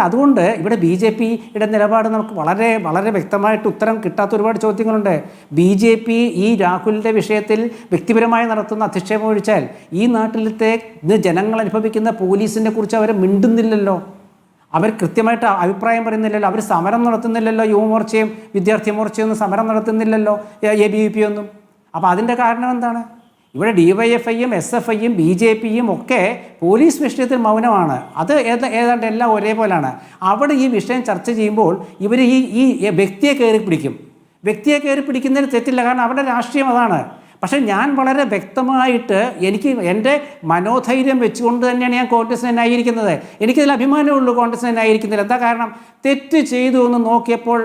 അതുകൊണ്ട് ഇവിടെ BJPയുടെ നിലപാട് നമുക്ക് വളരെ വളരെ വ്യക്തമായിട്ട് ഉത്തരം കിട്ടാത്ത ഒരുപാട് ചോദ്യങ്ങളുണ്ട്. BJP ഈ രാഹുലിൻ്റെ വിഷയത്തിൽ വ്യക്തിപരമായി നടത്തുന്ന അധിക്ഷേപം ഒഴിച്ചാൽ ഈ നാട്ടിലത്തെ ജനങ്ങൾ അനുഭവിക്കുന്ന പോലീസിനെ കുറിച്ച് അവർ മിണ്ടുന്നില്ലല്ലോ, അവർ കൃത്യമായിട്ട് അഭിപ്രായം പറയുന്നില്ലല്ലോ, അവർ സമരം നടത്തുന്നില്ലല്ലോ. യുവമോർച്ചയും വിദ്യാർത്ഥി മോർച്ചയും ഒന്നും സമരം നടത്തുന്നില്ലല്ലോ, ABVP ഒന്നും. അപ്പോൾ അതിൻ്റെ കാരണം എന്താണ്? ഇവിടെ DYFIയും SFIയും BJPയും ഒക്കെ പോലീസ് വിഷയത്തിൽ മൗനമാണ്. അത് ഏതാണ്ട് എല്ലാം ഒരേപോലെയാണ്. അവിടെ ഈ വിഷയം ചർച്ച ചെയ്യുമ്പോൾ ഇവർ ഈ വ്യക്തിയെ കയറി പിടിക്കും. വ്യക്തിയെ കയറി പിടിക്കുന്നതിന് തെറ്റില്ല, കാരണം അവരുടെ രാഷ്ട്രീയം അതാണ്. പക്ഷേ ഞാൻ വളരെ വ്യക്തമായിട്ട് എനിക്ക് എൻ്റെ മനോധൈര്യം വെച്ചുകൊണ്ട് തന്നെയാണ് ഞാൻ കോൺഗ്രസിനെ ന്യായീകരിക്കുന്നത്. എനിക്കതിൽ അഭിമാനമുള്ളൂ കോൺഗ്രസിനെ ന്യായീകരിക്കുന്നില്ല. എന്താ കാരണം? തെറ്റ് ചെയ്തു എന്ന് നോക്കിയപ്പോൾ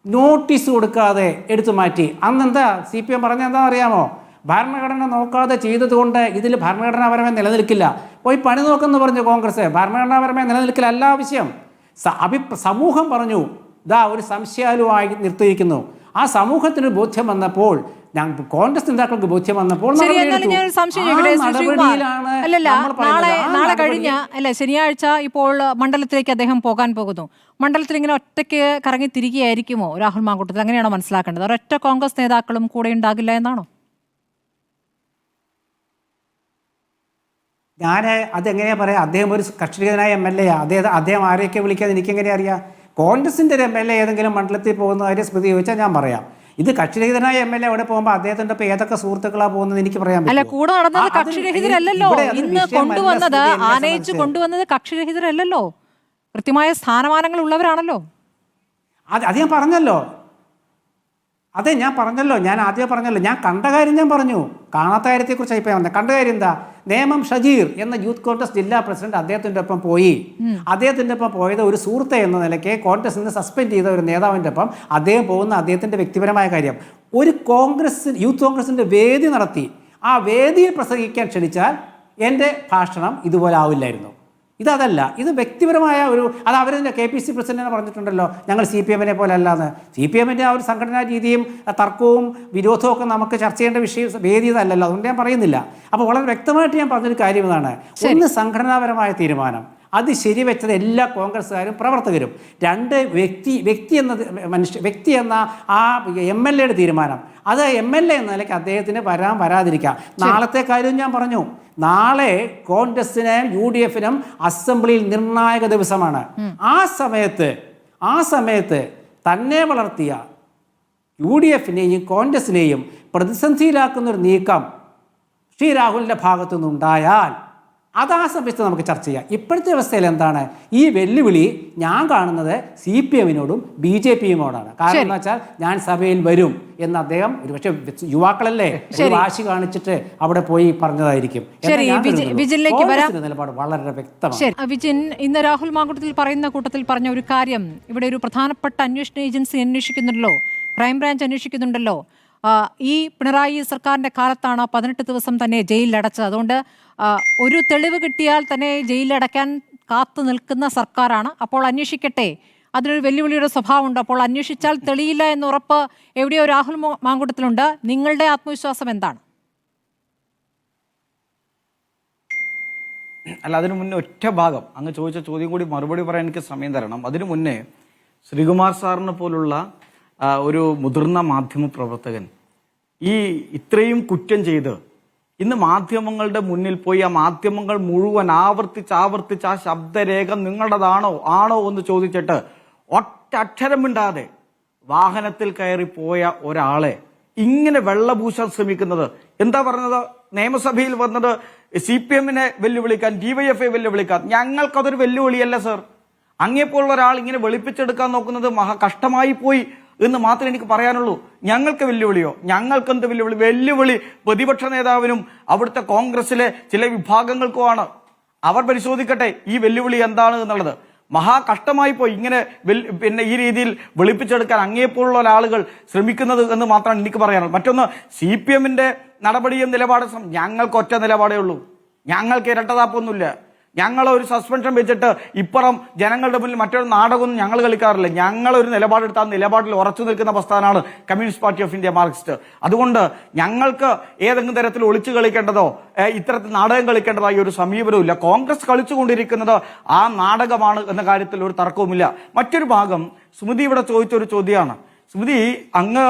നോട്ടീസ് കൊടുക്കാതെ എടുത്തു മാറ്റി. അന്നെന്താ CPM പറഞ്ഞത് എന്താ അറിയാമോ? ഭരണഘടന നോക്കാതെ ചെയ്തതുകൊണ്ട് ഇതിൽ ഭരണഘടനാപരമായി നിലനിൽക്കില്ല, പോയി പണി നോക്കെന്ന് പറഞ്ഞു കോൺഗ്രസ്. ഭരണഘടനാപരമായി നിലനിൽക്കില്ല അല്ല ആവശ്യം. സമൂഹം പറഞ്ഞു ഒരു സംശയാലുവായി നിർത്തിയിരിക്കുന്നു. ആ സമൂഹത്തിന് ബോധ്യം വന്നപ്പോൾ, കോൺഗ്രസ് നേതാക്കൾക്ക് ബോധ്യം വന്നപ്പോൾ ശനിയാഴ്ച ഇപ്പോൾ മണ്ഡലത്തിലേക്ക് അദ്ദേഹം പോകാൻ പോകുന്നു. മണ്ഡലത്തിൽ ഇങ്ങനെ ഒറ്റയ്ക്ക് കറങ്ങി തിരികെയായിരിക്കുമോ രാഹുൽ മാങ്കൂട്ടത്തിൽ? അങ്ങനെയാണോ മനസ്സിലാക്കേണ്ടത്? ഒരൊറ്റ കോൺഗ്രസ് നേതാക്കളും കൂടെ ഉണ്ടാകില്ല എന്നാണോ? അതെങ്ങനെയാ പറയാം? അദ്ദേഹം ഒരു കക്ഷിരഹിതനായ MLA അദ്ദേഹം ആരെയൊക്കെ വിളിക്കാതെ എനിക്കെങ്ങനെ അറിയാം? കോൺഗ്രസിൻ്റെ ഒരു MLA ഏതെങ്കിലും മണ്ഡലത്തിൽ പോകുന്ന കാര്യം സ്മൃതി ചോദിച്ചാൽ ഞാൻ പറയാം. ഇത് കക്ഷിരഹിതനായ MLA അവിടെ പോകുമ്പോൾ അദ്ദേഹത്തിൻ്റെ ഇപ്പോൾ ഏതൊക്കെ സുഹൃത്തുക്കളാണ് പോകുന്നത് എനിക്ക് പറയാൻ പറ്റില്ല. കൂടെ നടന്നത് കക്ഷിരഹിതരല്ലോ, ഇന്ന് കൊണ്ടുവന്നത് ആനയിച്ച് കൊണ്ടുവന്നത് കക്ഷിരഹിതരല്ലോ, കൃത്യമായ സ്ഥാനമാനങ്ങൾ ഉള്ളവരാണല്ലോ. അത് ഞാൻ പറഞ്ഞല്ലോ. ഞാൻ ആദ്യം പറഞ്ഞല്ലോ. ഞാൻ കണ്ട കാര്യം ഞാൻ പറഞ്ഞു, കാണാത്ത കാര്യത്തെക്കുറിച്ച് ഇപ്പോൾ പറഞ്ഞത്. കണ്ട കാര്യം എന്താ? നേമം ഷജീർ എന്ന യൂത്ത് കോൺഗ്രസ് ജില്ലാ പ്രസിഡന്റ് അദ്ദേഹത്തിൻ്റെ ഒപ്പം പോയി. അദ്ദേഹത്തിൻ്റെ ഒപ്പം പോയത് ഒരു സുഹൃത്ത് എന്ന നിലയ്ക്ക് കോൺഗ്രസിൽ നിന്ന് സസ്പെൻഡ് ചെയ്ത ഒരു നേതാവിൻ്റെ ഒപ്പം അദ്ദേഹം പോകുന്ന അദ്ദേഹത്തിൻ്റെ വ്യക്തിപരമായ കാര്യം. ഒരു യൂത്ത് കോൺഗ്രസിൻ്റെ വേദി നടത്തി. ആ വേദിയിൽ പ്രസംഗിക്കാൻ ക്ഷണിച്ചാൽ എൻ്റെ ഭാഷണം ഇതുപോലെ ആവില്ലായിരുന്നു. ഇതല്ല, ഇത് വ്യക്തിപരമായ അത് അവരെന്നെ KPC പ്രസിഡന്റിനെ പറഞ്ഞിട്ടുണ്ടല്ലോ, ഞങ്ങൾ CPMനെ പോലെ അല്ലാന്ന്. CPMൻ്റെ ആ ഒരു സംഘടനാ രീതിയും തർക്കവും വിരോധവും ഒക്കെ നമുക്ക് ചർച്ച ചെയ്യേണ്ട വേദി ഇതല്ലല്ലോ, അതുകൊണ്ട് ഞാൻ പറയുന്നില്ല. അപ്പോൾ വളരെ വ്യക്തമായിട്ട് ഞാൻ പറഞ്ഞൊരു കാര്യം ഇതാണ്. ഒന്ന്, സംഘടനാപരമായ തീരുമാനം, അത് ശരിവെച്ചത് എല്ലാ കോൺഗ്രസ്സുകാരും പ്രവർത്തകരും. രണ്ട്, വ്യക്തി എന്ന ആ MLAയുടെ തീരുമാനം, അത് MLA എന്ന നിലയ്ക്ക് അദ്ദേഹത്തിന് വരാതിരിക്കാം. നാളത്തെ കാര്യവും ഞാൻ പറഞ്ഞു. നാളെ കോൺഗ്രസിനും UDFനും അസംബ്ലിയിൽ നിർണായക ദിവസമാണ്. ആ സമയത്ത് തന്നെ വളർത്തിയ UDFനെയും കോൺഗ്രസിനെയും പ്രതിസന്ധിയിലാക്കുന്നൊരു നീക്കം ശ്രീ രാഹുലിൻ്റെ ഭാഗത്തുനിന്നുണ്ടായാൽ അത് ആ സമയത്ത് നമുക്ക് ചർച്ച ചെയ്യാം. ഇപ്പോഴത്തെ അവസ്ഥയിൽ എന്താണ്? ഈ വെല്ലുവിളി ഞാൻ കാണുന്നത് CPMനോടും BJPയുമോടാണ്. കാരണം എന്ന് വെച്ചാൽ ഞാൻ സഭയിൽ വരും എന്ന് അദ്ദേഹം ഒരുപക്ഷെ യുവാക്കളല്ലേ വാശി കാണിച്ചിട്ട് അവിടെ പോയി പറഞ്ഞതായിരിക്കും. നിലപാട് വളരെ വ്യക്തമാണ്. വിജിൻ, ഇന്ന് രാഹുൽ മാങ്കൂട്ടത്തിൽ പറയുന്ന കൂട്ടത്തിൽ പറഞ്ഞ ഒരു കാര്യം, ഇവിടെ ഒരു പ്രധാനപ്പെട്ട അന്വേഷണ ഏജൻസി അന്വേഷിക്കുന്നുണ്ടല്ലോ, ക്രൈംബ്രാഞ്ച് അന്വേഷിക്കുന്നുണ്ടല്ലോ. ഈ പിണറായി സർക്കാരിൻ്റെ കാലത്താണ് 18 ദിവസം തന്നെ ജയിലിലടച്ചത്. അതുകൊണ്ട് ഒരു തെളിവ് കിട്ടിയാൽ തന്നെ ജയിലിലടയ്ക്കാൻ കാത്തു നിൽക്കുന്ന സർക്കാരാണ്. അപ്പോൾ അന്വേഷിക്കട്ടെ, അതിനൊരു വെല്ലുവിളിയുടെ സ്വഭാവമുണ്ട്. അപ്പോൾ അന്വേഷിച്ചാൽ തെളിയില്ല എന്ന് ഉറപ്പ് എവിടെയോ രാഹുൽ മാങ്കൂട്ടത്തിലുണ്ട്. നിങ്ങളുടെ ആത്മവിശ്വാസം എന്താണ്? അല്ല, അതിനു മുന്നേ ഒറ്റ ഭാഗം, അങ്ങ് ചോദിച്ച ചോദ്യം കൂടി മറുപടി പറയാൻ എനിക്ക് സമയം തരണം. അതിനു മുന്നേ ശ്രീകുമാർ സാറിനെ പോലുള്ള ഒരു മുതിർന്ന മാധ്യമ പ്രവർത്തകൻ ഇത്രയും കുറ്റം ചെയ്ത് ഇന്ന് മാധ്യമങ്ങളുടെ മുന്നിൽ പോയി ആ മാധ്യമങ്ങൾ മുഴുവൻ ആവർത്തിച്ച് ആ ശബ്ദരേഖ നിങ്ങളുടേതാണോ എന്ന് ചോദിച്ചിട്ട് ഒറ്റ അക്ഷരം മിണ്ടാതെ വാഹനത്തിൽ കയറിപ്പോയ ഒരാളെ ഇങ്ങനെ വെള്ളപൂശാൻ ശ്രമിക്കുന്നത്, എന്താ പറഞ്ഞത്? നിയമസഭയിൽ വന്നത് CPMനെ വെല്ലുവിളിക്കാൻ, DYFI വെല്ലുവിളിക്കാൻ. ഞങ്ങൾക്കതൊരു വെല്ലുവിളിയല്ല സർ. അങ്ങേപ്പോലുള്ള ഒരാൾ ഇങ്ങനെ വെളുപ്പിച്ചെടുക്കാൻ നോക്കുന്നത് കഷ്ടമായി പോയി എന്ന് മാത്രമേ എനിക്ക് പറയാനുള്ളൂ. ഞങ്ങൾക്ക് വെല്ലുവിളിയോ? ഞങ്ങൾക്കെന്ത് വെല്ലുവിളി? വെല്ലുവിളി പ്രതിപക്ഷ നേതാവിനും അവിടുത്തെ കോൺഗ്രസിലെ ചില വിഭാഗങ്ങൾക്കുമാണ്. അവർ പരിശോധിക്കട്ടെ ഈ വെല്ലുവിളി എന്താണ് എന്നുള്ളത്. മഹാകഷ്ടമായി പോയി ഇങ്ങനെ പിന്നെ ഈ രീതിയിൽ വെളുപ്പിച്ചെടുക്കാൻ അങ്ങേപ്പോലുള്ള ആളുകൾ ശ്രമിക്കുന്നത് എന്ന് മാത്രമാണ് എനിക്ക് പറയാനുള്ളത്. മറ്റൊന്ന്, CPM നടപടിയും നിലപാട് ഞങ്ങൾക്ക് ഒറ്റ നിലപാടേ ഉള്ളൂ. ഞങ്ങൾക്ക് ഇരട്ടതാപ്പൊന്നുമില്ല. ഞങ്ങൾ ഒരു സസ്പെൻഷൻ വെച്ചിട്ട് ഇപ്പുറം ജനങ്ങളുടെ മുന്നിൽ മറ്റൊരു നാടകമൊന്നും ഞങ്ങൾ കളിക്കാറില്ല. ഞങ്ങളൊരു നിലപാടെടുത്ത ആ നിലപാടിൽ ഉറച്ചു നിൽക്കുന്ന പ്രസ്ഥാനമാണ് communist party of India Marxist. അതുകൊണ്ട് ഞങ്ങൾക്ക് ഏതെങ്കിലും തരത്തിൽ ഒളിച്ചു കളിക്കേണ്ടതോ ഇത്തരത്തിൽ നാടകം കളിക്കേണ്ടതോ ഈ ഒരു സമീപനവുമില്ല. കോൺഗ്രസ് കളിച്ചുകൊണ്ടിരിക്കുന്നത് ആ നാടകമാണ് എന്ന കാര്യത്തിൽ ഒരു തർക്കവുമില്ല. മറ്റൊരു ഭാഗം സ്മൃതി ഇവിടെ ചോദിച്ചൊരു ചോദ്യമാണ്. സ്മൃതി, അങ്ങ്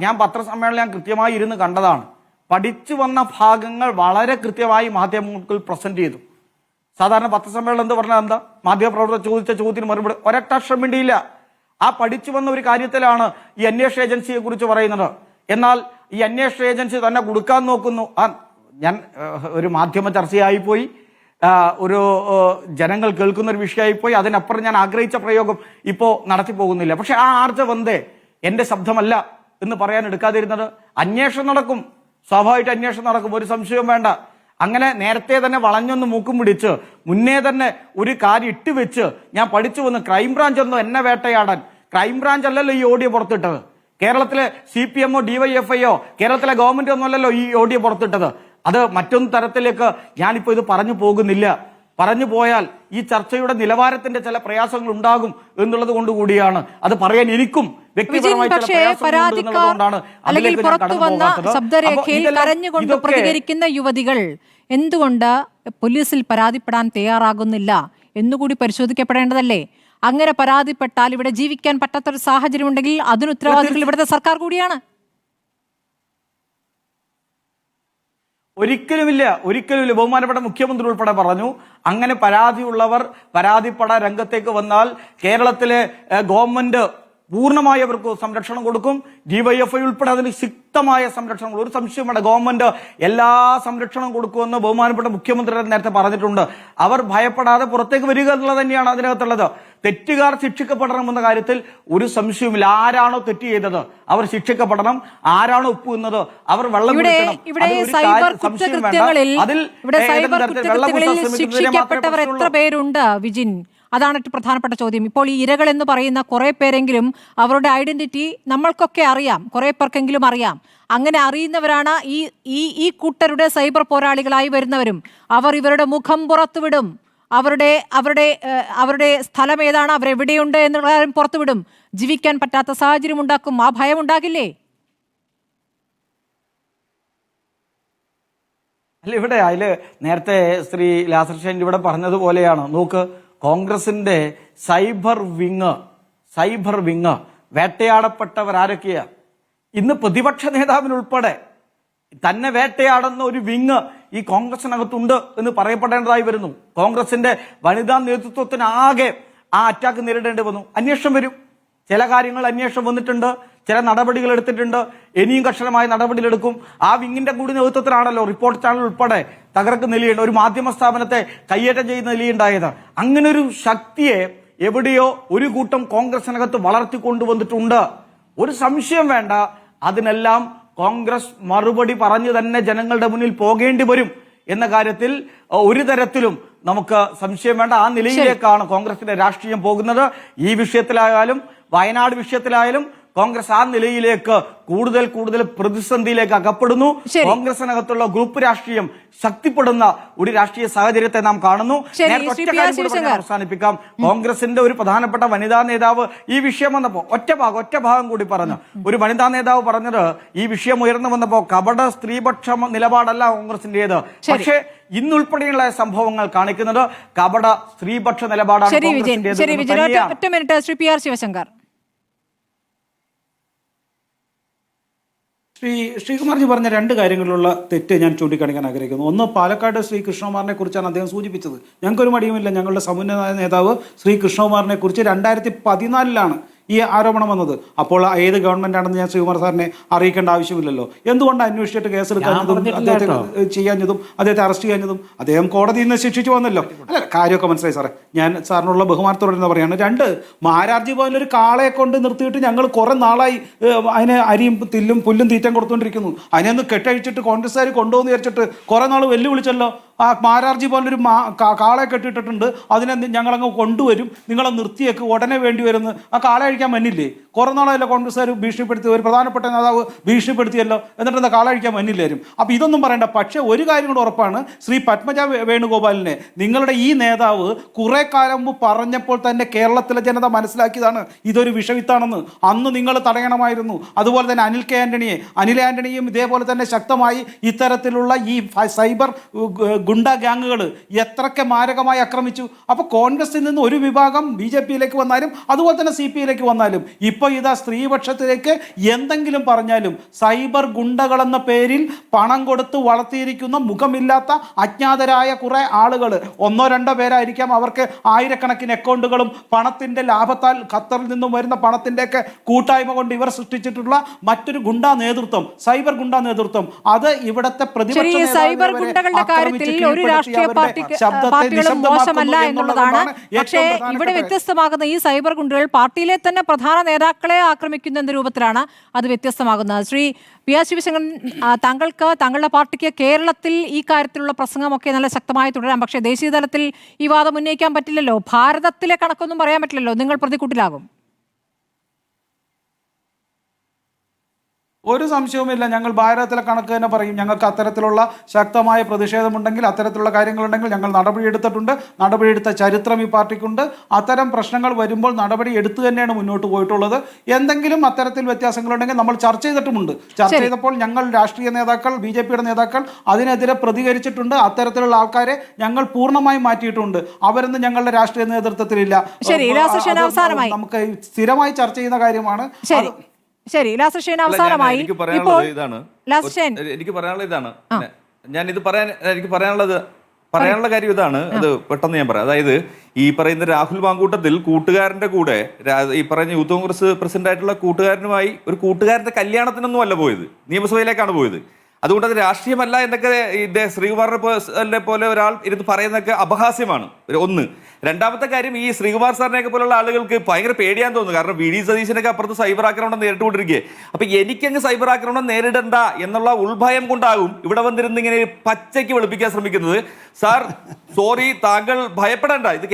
ഞാൻ പത്രസമ്മേളനം ഞാൻ കൃത്യമായി ഇരുന്ന് കണ്ടതാണ്. പഠിച്ചു വന്ന ഭാഗങ്ങൾ വളരെ കൃത്യമായി മാധ്യമങ്ങൾക്ക് പ്രസന്റ് ചെയ്തു. സാധാരണ പത്രസമ്മേളനം എന്ത് പറഞ്ഞാൽ എന്താ, മാധ്യമപ്രവർത്തകർ ചോദിച്ച ചോദ്യത്തിന് മറുപടി ഒരൊറ്റ അക്ഷരം വേണ്ടിയില്ല. ആ പഠിച്ചു വന്ന ഒരു കാര്യത്തിലാണ് ഈ അന്വേഷണ ഏജൻസിയെ കുറിച്ച് പറയുന്നത്. എന്നാൽ ഈ അന്വേഷണ ഏജൻസി തന്നെ കൊടുക്കാൻ നോക്കുന്നു. ഞാൻ ഒരു മാധ്യമ ചർച്ചയായിപ്പോയി, ഒരു ജനങ്ങൾ കേൾക്കുന്ന ഒരു വിഷയമായിപ്പോയി. അതിനപ്പുറം ഞാൻ ആഗ്രഹിച്ച പ്രയോഗം ഇപ്പോൾ നടത്തി പോകുന്നില്ല. പക്ഷെ ആ ആർജവന്തേ എന്റെ ശബ്ദമല്ല എന്ന് പറയാൻ എടുക്കാതിരുന്നത്. അന്വേഷണം നടക്കും, സ്വാഭാവികമായിട്ട് അന്വേഷണം നടക്കും, ഒരു സംശയവും വേണ്ട. അങ്ങനെ നേരത്തെ തന്നെ വളഞ്ഞൊന്ന് മൂക്കും പിടിച്ച് മുന്നേ തന്നെ ഒരു കാര്യം ഇട്ടുവെച്ച് ഞാൻ പഠിച്ചു വന്ന് ക്രൈംബ്രാഞ്ച് ഒന്നും എന്നെ വേട്ടയാടാൻ, ക്രൈംബ്രാഞ്ച് അല്ലല്ലോ ഈ ഓഡിയോ പുറത്തിട്ടത്. കേരളത്തിലെ CPM DYFI കേരളത്തിലെ ഗവൺമെന്റ് ഒന്നുമല്ലല്ലോ ഈ ഓഡിയോ പുറത്തിട്ടത്. അത് മറ്റൊന്ന് തരത്തിലേക്ക് ഞാനിപ്പോ ഇത് പറഞ്ഞു പോകുന്നില്ല. പറഞ്ഞു പോയാൽ ഈ ചർച്ചയുടെ നിലവാരത്തിന്റെ ചില പ്രയാസങ്ങൾ ഉണ്ടാകും എന്നുള്ളത് കൊണ്ട് കൂടിയാണ് അത് പറയാൻ എനിക്കും വ്യക്തിപരമായി അല്ലെങ്കിൽ പുറത്തു വന്ന ശബ്ദരേഖയിൽ കരഞ്ഞുകൊണ്ട് പ്രതികരിക്കുന്ന യുവതികൾ എന്തുകൊണ്ട് പോലീസിൽ പരാതിപ്പെടാൻ തയ്യാറാകുന്നില്ല എന്നുകൂടി പരിശോധിക്കപ്പെടേണ്ടതല്ലേ? അങ്ങനെ പരാതിപ്പെട്ടാൽ ഇവിടെ ജീവിക്കാൻ പറ്റാത്തൊരു സാഹചര്യം ഉണ്ടെങ്കിൽ അതിന് ഉത്തരവാദികൾ ഇവിടുത്തെ സർക്കാർ കൂടിയാണ്. ഒരിക്കലുമില്ല. ബഹുമാനപ്പെട്ട മുഖ്യമന്ത്രി ഉൾപ്പെടെ പറഞ്ഞു, അങ്ങനെ പരാതിയുള്ളവർ പരാതിപ്പെടാൻ രംഗത്തേക്ക് വന്നാൽ കേരളത്തിലെ ഗവൺമെന്റ് പൂർണ്ണമായി അവർക്ക് സംരക്ഷണം കൊടുക്കും. DYFI ഉൾപ്പെടെ അതിന് ശക്തമായ സംരക്ഷണം, ഒരു സംശയം വേണ്ട, ഗവൺമെന്റ് എല്ലാ സംരക്ഷണം കൊടുക്കുമെന്ന് ബഹുമാനപ്പെട്ട മുഖ്യമന്ത്രി നേരത്തെ പറഞ്ഞിട്ടുണ്ട്. അവർ ഭയപ്പെടാതെ പുറത്തേക്ക് വരിക എന്നുള്ളത് തന്നെയാണ് അതിനകത്തുള്ളത്. തെറ്റുകാർ ശിക്ഷിക്കപ്പെടണം എന്ന കാര്യത്തിൽ ഒരു സംശയവുമില്ല. ആരാണോ തെറ്റ് ചെയ്തത് അവർ ശിക്ഷിക്കപ്പെടണം. ആരാണോ ഒപ്പുന്നത് അവർ വെള്ളം ശിക്ഷിക്കപ്പെട്ടവർ എത്ര പേരുണ്ട് വിജിൻ? അതാണ് ഏറ്റവും പ്രധാനപ്പെട്ട ചോദ്യം. ഇപ്പോൾ ഈ ഇരകൾ എന്ന് പറയുന്ന കുറെ പേരെങ്കിലും അവരുടെ ഐഡന്റിറ്റി നമ്മൾക്കൊക്കെ അറിയാം, കുറെ പേർക്കെങ്കിലും അറിയാം. അങ്ങനെ അറിയുന്നവരാണ് ഈ കൂട്ടരുടെ സൈബർ പോരാളികളായി വരുന്നവരും. അവർ ഇവരുടെ മുഖം പുറത്തുവിടും, അവരുടെ സ്ഥലം ഏതാണ്, അവരെവിടെയുണ്ട് എന്നുള്ള കാര്യം പുറത്തുവിടും. ജീവിക്കാൻ പറ്റാത്ത സാഹചര്യം ഉണ്ടാക്കും. ആ ഭയം ഉണ്ടാകില്ലേ? അല്ല, ഇവിടെ നേരത്തെ ശ്രീ ലാസർ ഷൈൻ ഇവിടെ പറഞ്ഞതുപോലെയാണ്. നോക്ക്, കോൺഗ്രസിന്റെ സൈബർ വിങ് വേട്ടയാടപ്പെട്ടവർ ആരൊക്കെയാ? ഇന്ന് പ്രതിപക്ഷ നേതാവിനുൾപ്പെടെ തന്നെ വേട്ടയാടുന്ന ഒരു വിങ് ഈ കോൺഗ്രസിനകത്തുണ്ട് എന്ന് പറയപ്പെടേണ്ടതായി വരുന്നു. കോൺഗ്രസിന്റെ വനിതാ നേതൃത്വത്തിനാകെ ആ അറ്റാക്ക് നേരിടേണ്ടി വന്നു. അന്വേഷണം വരും, ചില കാര്യങ്ങൾ അന്വേഷണം വന്നിട്ടുണ്ട്, ചില നടപടികൾ എടുത്തിട്ടുണ്ട്, ഇനിയും കർശനമായ നടപടികളെടുക്കും. ആ വിങ്ങിന്റെ കൂടി നേതൃത്വത്തിലാണല്ലോ റിപ്പോർട്ട് ചാനൽ ഉൾപ്പെടെ തകർക്കുന്ന നിലയുണ്ട്, ഒരു മാധ്യമ സ്ഥാപനത്തെ കയ്യേറ്റം ചെയ്യുന്ന നിലയുണ്ടായത്. അങ്ങനെ ഒരു ശക്തിയെ എവിടെയോ ഒരു കൂട്ടം കോൺഗ്രസിനകത്ത് വളർത്തിക്കൊണ്ടുവന്നിട്ടുണ്ട്. ഒരു സംശയം വേണ്ട, അതിനെല്ലാം കോൺഗ്രസ് മറുപടി പറഞ്ഞു തന്നെ ജനങ്ങളുടെ മുന്നിൽ പോകേണ്ടി വരും എന്ന കാര്യത്തിൽ ഒരു തരത്തിലും നമുക്ക് സംശയം വേണ്ട. ആ നിലയിലേക്കാണ് കോൺഗ്രസിന്റെ രാഷ്ട്രീയം പോകുന്നത്. ഈ വിഷയത്തിലായാലും വയനാട് വിഷയത്തിലായാലും കോൺഗ്രസ് ആ നിലയിലേക്ക് കൂടുതൽ പ്രതിസന്ധിയിലേക്ക് അകപ്പെടുന്നു. കോൺഗ്രസിനകത്തുള്ള ഗ്രൂപ്പ് രാഷ്ട്രീയം ശക്തിപ്പെടുന്ന ഒരു രാഷ്ട്രീയ സാഹചര്യത്തെ നാം കാണുന്നു. അവസാനിപ്പിക്കാം. കോൺഗ്രസിന്റെ ഒരു പ്രധാനപ്പെട്ട വനിതാ നേതാവ് ഈ വിഷയം വന്നപ്പോ ഒറ്റ ഭാഗം കൂടി പറഞ്ഞു. ഒരു വനിതാ നേതാവ് പറഞ്ഞത്, ഈ വിഷയം ഉയർന്നു വന്നപ്പോ കപട സ്ത്രീപക്ഷ നിലപാടല്ല കോൺഗ്രസിന്റേത്, പക്ഷേ ഇന്നുൾപ്പെടെയുള്ള സംഭവങ്ങൾ കാണിക്കുന്നത് കപട സ്ത്രീപക്ഷ നിലപാടാണ് കോൺഗ്രസിന്റേത്. ശ്രീകുമാർജി പറഞ്ഞ രണ്ട് കാര്യങ്ങളിലുള്ള തെറ്റ് ഞാൻ ചൂണ്ടിക്കാണിക്കാൻ ആഗ്രഹിക്കുന്നു. ഒന്ന്, പാലക്കാട് ശ്രീ കൃഷ്ണകുമാറിനെ കുറിച്ചാണ് അദ്ദേഹം സൂചിപ്പിച്ചത്. ഞങ്ങൾക്കൊരു മടിയുമില്ല, ഞങ്ങളുടെ സമുന്നതനായ നേതാവ് ശ്രീ കൃഷ്ണകുമാറിനെ കുറിച്ച് 2014 ഈ ആരോപണം വന്നത്. അപ്പോൾ ഏത് ഗവൺമെന്റ് ആണെന്ന് ഞാൻ ശ്രീകുമാർ സാറിനെ അറിയിക്കേണ്ട ആവശ്യമില്ലല്ലോ. എന്തുകൊണ്ട് അന്വേഷിച്ചിട്ട് കേസെടുക്കാഞ്ഞതും അദ്ദേഹത്തെ ചെയ്യാഞ്ഞതും അദ്ദേഹത്തെ അറസ്റ്റ് ചെയ്യാഞ്ഞതും? അദ്ദേഹം കോടതിയിൽ നിന്ന് ശിക്ഷിച്ചു വന്നല്ലോ. അല്ല, കാര്യമൊക്കെ മനസ്സിലായി സാറേ. ഞാൻ സാറിനുള്ള ബഹുമാനത്തോടെ എന്ന് പറയാണ്. 2, മാരാർജി ഭവനിൽ ഒരു കാളയെ കൊണ്ട് നിർത്തിയിട്ട് ഞങ്ങൾ കുറെ നാളായി അതിന് അരിയും പുല്ലും തീറ്റം കൊടുത്തുകൊണ്ടിരിക്കുന്നു. അതിനൊന്ന് കെട്ടഴിച്ചിട്ട് കോൺഗ്രസ്സുകാർ കൊണ്ടുപോകുന്ന വിചാരിച്ചിട്ട് കുറെ നാൾ വെല്ലുവിളിച്ചല്ലോ. ആ മാരാർജി പോലൊരു കാളെ കെട്ടിയിട്ടിട്ടുണ്ട്, അതിനെ ഞങ്ങളങ്ങ് കൊണ്ടുവരും, നിങ്ങളെ നിർത്തിയേക്ക് ഉടനെ വേണ്ടി വരുന്നു. ആ കാളെ കഴിക്കാൻ മന്നില്ലേ? കുറേ നാളല്ല കോൺഗ്രസ്സുകാർ ഭീഷണിപ്പെടുത്തി, ഒരു പ്രധാനപ്പെട്ട നേതാവ് ഭീഷണിപ്പെടുത്തിയല്ലോ, എന്നിട്ട് എന്താ കാള കഴിക്കാൻ മന്നില്ലാരും. അപ്പോൾ ഇതൊന്നും പറയണ്ട. പക്ഷേ ഒരു കാര്യം കൂടെ ഉറപ്പാണ്, ശ്രീ പത്മജ വേണുഗോപാലിനെ നിങ്ങളുടെ ഈ നേതാവ് കുറെ കാലം മുമ്പ് പറഞ്ഞപ്പോൾ തന്നെ കേരളത്തിലെ ജനത മനസ്സിലാക്കിയതാണ് ഇതൊരു വിഷവിത്താണെന്ന്. അന്ന് നിങ്ങൾ തടയണമായിരുന്നു. അതുപോലെ തന്നെ അനിൽ ആന്റണിയും ഇതേപോലെ തന്നെ ശക്തമായി ഇത്തരത്തിലുള്ള ഈ സൈബർ ഗുണ്ട ഗ്യാങ്ങുകൾ എത്രയൊക്കെ മാരകമായി ആക്രമിച്ചു. അപ്പോൾ കോൺഗ്രസിൽ നിന്ന് ഒരു വിഭാഗം BJP-യിലേക്ക് വന്നാലും അതുപോലെ തന്നെ CPI-യിലേക്ക് വന്നാലും ഇപ്പോൾ ഇതാ സ്ത്രീപക്ഷത്തിലേക്ക് എന്തെങ്കിലും പറഞ്ഞാലും സൈബർ ഗുണ്ടകളെന്ന പേരിൽ പണം കൊടുത്ത് വളർത്തിയിരിക്കുന്ന മുഖമില്ലാത്ത അജ്ഞാതരായ കുറെ ആളുകൾ, ഒന്നോ രണ്ടോ പേരായിരിക്കാം, അവർക്ക് ആയിരക്കണക്കിന് അക്കൗണ്ടുകളും പണത്തിന്റെ ലാഭത്താൽ ഖത്തറിൽ നിന്നും വരുന്ന പണത്തിന്റെയൊക്കെ കൂട്ടായ്മ കൊണ്ട് ഇവർ സൃഷ്ടിച്ചിട്ടുള്ള മറ്റൊരു ഗുണ്ടാ നേതൃത്വം, സൈബർ ഗുണ്ടാ നേതൃത്വം, അത് ഇവിടത്തെ സൈബർ ഗുണ്ടകളുടെ കാര്യത്തിൽ ഒരു രാഷ്ട്രീയ പാർട്ടികളും മോശമല്ല എന്നുള്ളതാണ്. പക്ഷേ ഇവിടെ വ്യത്യസ്തമാകുന്ന ഈ സൈബർ ഗുണ്ടകൾ പാർട്ടിയിലെ തന്നെ പ്രധാന നേതാക്കളെ ആക്രമിക്കുന്ന എന്ന രൂപത്തിലാണ് അത് വ്യത്യസ്തമാകുന്നത്. ശ്രീ PR ശിവശങ്കരൻ, താങ്കളുടെ പാർട്ടിക്ക് കേരളത്തിൽ ഈ കാര്യത്തിലുള്ള പ്രസംഗമൊക്കെ നല്ല ശക്തമായി തുടരാം, പക്ഷേ ദേശീയ തലത്തിൽ ഈ വാദം ഉന്നയിക്കാൻ പറ്റില്ലല്ലോ. ഭാരതത്തിലെ കണക്കൊന്നും പറയാൻ പറ്റില്ലല്ലോ, നിങ്ങൾ പ്രതിക്കൂട്ടിലാകും. ഒരു സംശയവുമില്ല, ഞങ്ങൾ ഭാരതത്തിലെ കണക്ക് തന്നെ പറയും. ഞങ്ങൾക്ക് അത്തരത്തിലുള്ള ശക്തമായ പ്രതിഷേധമുണ്ടെങ്കിൽ, അത്തരത്തിലുള്ള കാര്യങ്ങളുണ്ടെങ്കിൽ ഞങ്ങൾ നടപടിയെടുത്തിട്ടുണ്ട്. നടപടിയെടുത്ത ചരിത്രം ഈ പാർട്ടിക്കുണ്ട്. അത്തരം പ്രശ്നങ്ങൾ വരുമ്പോൾ നടപടി എടുത്തു തന്നെയാണ് മുന്നോട്ട് പോയിട്ടുള്ളത്. എന്തെങ്കിലും അത്തരത്തിൽ വ്യത്യാസങ്ങളുണ്ടെങ്കിൽ നമ്മൾ ചർച്ച ചെയ്തിട്ടുമുണ്ട്. ചർച്ച ചെയ്തപ്പോൾ ഞങ്ങൾ രാഷ്ട്രീയ നേതാക്കൾ, BJP-യുടെ നേതാക്കൾ അതിനെതിരെ പ്രതികരിച്ചിട്ടുണ്ട്. അത്തരത്തിലുള്ള ആൾക്കാരെ ഞങ്ങൾ പൂർണ്ണമായും മാറ്റിയിട്ടുണ്ട്. അവരൊന്നും ഞങ്ങളുടെ രാഷ്ട്രീയ നേതൃത്വത്തിലില്ല. നമുക്ക് സ്ഥിരമായി ചർച്ച ചെയ്യുന്ന കാര്യമാണ്. ശരി, ലാസ്റ്റ് അവസാനമായി എനിക്ക് പറയാനുള്ളത് ഇതാണ്. എനിക്ക് പറയാനുള്ള കാര്യം ഇതാണ്. അത് പെട്ടെന്ന് ഞാൻ പറയാം. അതായത് ഈ പറയുന്ന രാഹുൽ മാങ്കൂട്ടത്തിൽ കൂട്ടുകാരന്റെ കൂടെ ഈ പറയുന്ന യൂത്ത് കോൺഗ്രസ് പ്രസിഡന്റ് ആയിട്ടുള്ള കൂട്ടുകാരനുമായി ഒരു കൂട്ടുകാരന്റെ കല്യാണത്തിനൊന്നും അല്ല പോയത്, നിയമസഭയിലേക്കാണ് പോയത്. അതുകൊണ്ട് അത് രാഷ്ട്രീയമല്ല എന്നൊക്കെ ശ്രീകുമാറിനെ പോലെ ഒരാൾ ഇരുന്ന് പറയുന്നതൊക്കെ അപഹാസ്യമാണ്. ഒന്ന്. രണ്ടാമത്തെ കാര്യം, ഈ ശ്രീകുമാർ സാറിനെയൊക്കെ പോലുള്ള ആളുകൾക്ക് ഭയങ്കര പേടിയാന്ന് തോന്നുന്നു. കാരണം VD സതീശനൊക്കെ അപ്പുറത്ത് സൈബർ ആക്രമണം നേരിട്ടുകൊണ്ടിരിക്കുക. അപ്പൊ എനിക്കങ്ങ് സൈബർ ആക്രമണം നേരിടണ്ട എന്നുള്ള ഉൾഭയം കൊണ്ടാകും ഇവിടെ വന്നിരുന്ന് ഇങ്ങനെ പച്ചയ്ക്ക് വെളുപ്പിക്കാൻ ശ്രമിക്കുന്നത്. സാർ സോറി, താങ്കൾ ഭയപ്പെടേണ്ട, ഇത്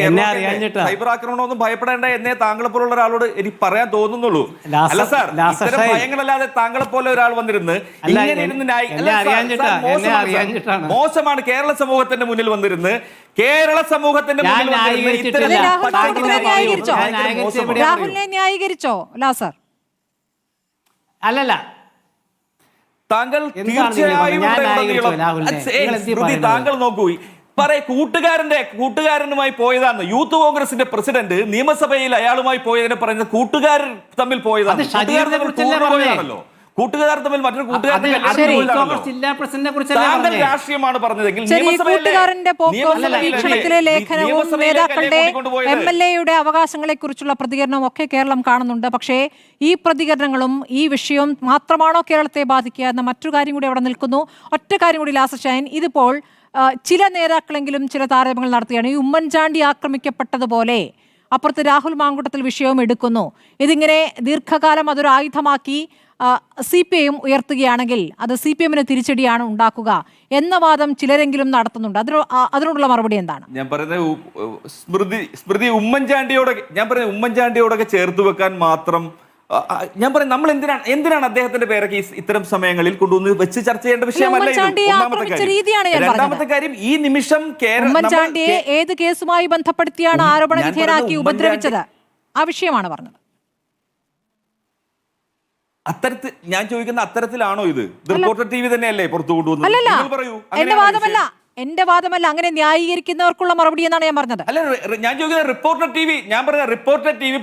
സൈബർ ആക്രമണം ഒന്നും ഭയപ്പെടേണ്ട എന്നേ താങ്കളെ പോലുള്ള ഒരാളോട് എനിക്ക് പറയാൻ തോന്നുന്നുള്ളൂ. അല്ല സാർ, ഇത്തരം ഭയങ്ങളല്ലാതെ താങ്കളെ പോലെ ഒരാൾ വന്നിരുന്ന് ഇങ്ങനെ ഇരുന്ന് മോശമാണ്. കേരള സമൂഹത്തിന്റെ മുന്നിൽ വന്നിരുന്ന് രാഹുലിനെ ന്യായീകരിച്ചോ ലാസർ? അല്ലല്ല, താങ്കൾ തീർച്ചയായും താങ്കൾ നോക്കൂ, കൂട്ടുകാരനുമായി പോയതാണ്. യൂത്ത് കോൺഗ്രസിന്റെ പ്രസിഡന്റ് നിയമസഭയിൽ അയാളുമായി പോയതിനെ പറയുന്നത് കൂട്ടുകാരൻ തമ്മിൽ പോയതാണ്. കൂട്ടുകാർ തമ്മിൽ മറ്റൊരു കൂട്ടുകാരന്റെ രാഷ്ട്രീയമാണ് പറഞ്ഞതെങ്കിൽ കൂട്ടുകാരന്റെ വീക്ഷണത്തിലെ ലേഖനവും നേതാക്കളുടെ MLA-യുടെ അവകാശങ്ങളെ കുറിച്ചുള്ള പ്രതികരണവും ഒക്കെ കേരളം കാണുന്നുണ്ട്. പക്ഷേ ഈ പ്രതികരണങ്ങളും ഈ വിഷയവും മാത്രമാണോ കേരളത്തെ ബാധിക്കുക എന്ന മറ്റൊരു കാര്യം കൂടി അവിടെ നിൽക്കുന്നു. ഒറ്റ കാര്യം കൂടി ലാസ്റ്റ് ഷൈൻ, ഇതിപ്പോൾ ചില നേതാക്കളെങ്കിലും ചില താരതമ്യങ്ങൾ നടത്തുകയാണ്. ഈ ഉമ്മൻചാണ്ടി ആക്രമിക്കപ്പെട്ടതുപോലെ അപ്പുറത്ത് രാഹുൽ മാങ്കൂട്ടത്തിൽ വിഷയവും എടുക്കുന്നു. ഇതിങ്ങനെ ദീർഘകാലം അതൊരു ആയുധമാക്കി CPI ഉയർത്തുകയാണെങ്കിൽ അത് CPM-ന് തിരിച്ചടിയാണ് ഉണ്ടാക്കുക എന്ന വാദം ചിലരെങ്കിലും നടത്തുന്നുണ്ട്. അതിനോടുള്ള മറുപടി എന്താണ്? ഞാൻ പറയുന്നത് സ്മൃതി ഉമ്മൻചാണ്ടിയോടൊക്കെ ചേർത്ത് വെക്കാൻ മാത്രം ഞാൻ പറയും, നമ്മൾ എന്തിനാണ് അദ്ദേഹത്തിന്റെ പേരൊക്കെ ഇത്തരം സമയങ്ങളിൽ കൊണ്ടുവന്ന് വെച്ച് ചർച്ച ചെയ്യേണ്ട വിഷയമല്ല. രണ്ടാമത്തെ കാര്യം, ഈ നിമിഷം ഉമ്മൻചാണ്ടിയെ ഏത് കേസുമായി ബന്ധപ്പെടുത്തിയാണ് ആരോപണ വിധേയനാക്കി ഉപദ്രവിച്ചത്, ആ വിഷയമാണ് പറഞ്ഞത്. ഞാൻ ചോദിക്കുന്ന അത്തരത്തിലാണോ ഇത്? റിപ്പോർട്ടർ TV തന്നെയല്ലേ പുറത്തു കൊണ്ടുവന്നത്? പറയൂ. എന്റെ വാദമല്ല, അങ്ങനെ ന്യായീകരിക്കുന്നവർക്കുള്ള മറുപടി എന്നാണ് ഞാൻ പറഞ്ഞത്. അല്ല, ഞാൻ ചോദിക്കുന്നത് റിപ്പോർട്ടർ TV, ഞാൻ പറഞ്ഞ റിപ്പോർട്ടർ TV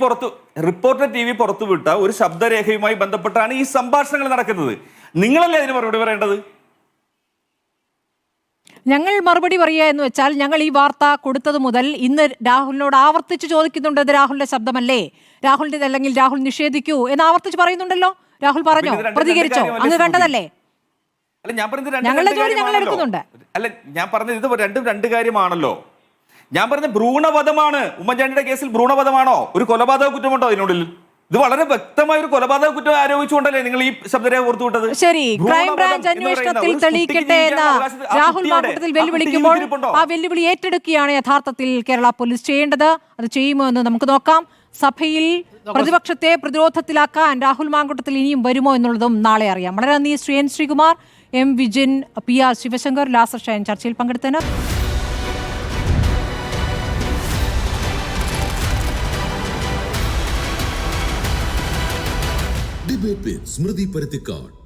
പുറത്തുവിട്ട ഒരു ശബ്ദരേഖയുമായി ബന്ധപ്പെട്ടാണ് ഈ സംഭാഷണങ്ങൾ നടക്കുന്നത്. നിങ്ങളല്ലേ അതിന് മറുപടി പറയേണ്ടത്? ഞങ്ങൾ മറുപടി പറയുക എന്ന് വെച്ചാൽ, ഞങ്ങൾ ഈ വാർത്ത കൊടുത്തത് മുതൽ ഇന്ന് രാഹുലിനോട് ആവർത്തിച്ച് ചോദിക്കുന്നുണ്ട്, ഇത് രാഹുലിന്റെ ശബ്ദമല്ലേ, രാഹുലിന്റെ അല്ലെങ്കിൽ രാഹുൽ നിഷേധിക്കൂ എന്ന് ആവർത്തിച്ച് പറയുന്നുണ്ടല്ലോ. രാഹുൽ പറഞ്ഞോ, പ്രതികരിച്ചോ, അങ്ങ് കണ്ടതല്ലേ? ഞങ്ങളുടെ ജോലി ഞങ്ങൾ എടുക്കുന്നുണ്ട്. അല്ല, ഞാൻ പറഞ്ഞത് ഇത് രണ്ട് കാര്യമാണല്ലോ. ഞാൻ പറഞ്ഞ ഭ്രൂണവധമാണ്. ഉമ്മൻചാണ്ടിയുടെ കേസിൽ ഭ്രൂണവധമാണോ? ഒരു കൊലപാതക കുറ്റമുണ്ടോ അതിനുള്ളിൽ? ഇത് വളരെ വ്യക്തമായ ഒരു കൊലപാതക കുറ്റം ആരോപിച്ചുകൊണ്ടല്ലേ നിങ്ങൾ ഈ ശബ്ദരേഖ പുറത്തുവിട്ടത്? ശരി, ഭ്രൂണവധം ക്രൈംബ്രാഞ്ച് എന്ന് പറയുന്ന അന്വേഷണത്തിൽ ഒരു കുട്ടിക്ക് തെളിയിക്കട്ടെ എന്ന് ജീവിക്കാനുള്ള അവകാശം ആ രാഹുൽ കുട്ടിയുടെ- മാങ്കൂട്ടത്തിൽ ആ കുട്ടി വെല്ലുവിളിക്കുമ്പോൾ ജീവിച്ചിരിപ്പുണ്ടോ? ആ വെല്ലുവിളി ഏറ്റെടുക്കുകയാണ് യഥാർത്ഥത്തിൽ കേരള പോലീസ് ചെയ്യേണ്ടത്. അത് ചെയ്യുമോ എന്ന് നമുക്ക് നോക്കാം. സഭയിൽ പ്രതിപക്ഷത്തെ പ്രതിരോധത്തിലാക്കാൻ രാഹുൽ മാങ്കൂട്ടത്തിൽ ഇനിയും വരുമോ എന്നുള്ളതും നാളെ അറിയാം. വളരെ നന്ദി Shri N Sreekumar, M Vijin, P R Sivasankar, Lazar Shine ചർച്ചയിൽ പങ്കെടുത്തതിന്. ഡിബേറ്റ് വിത്ത് സ്മൃതി പരുത്തിക്കാട്.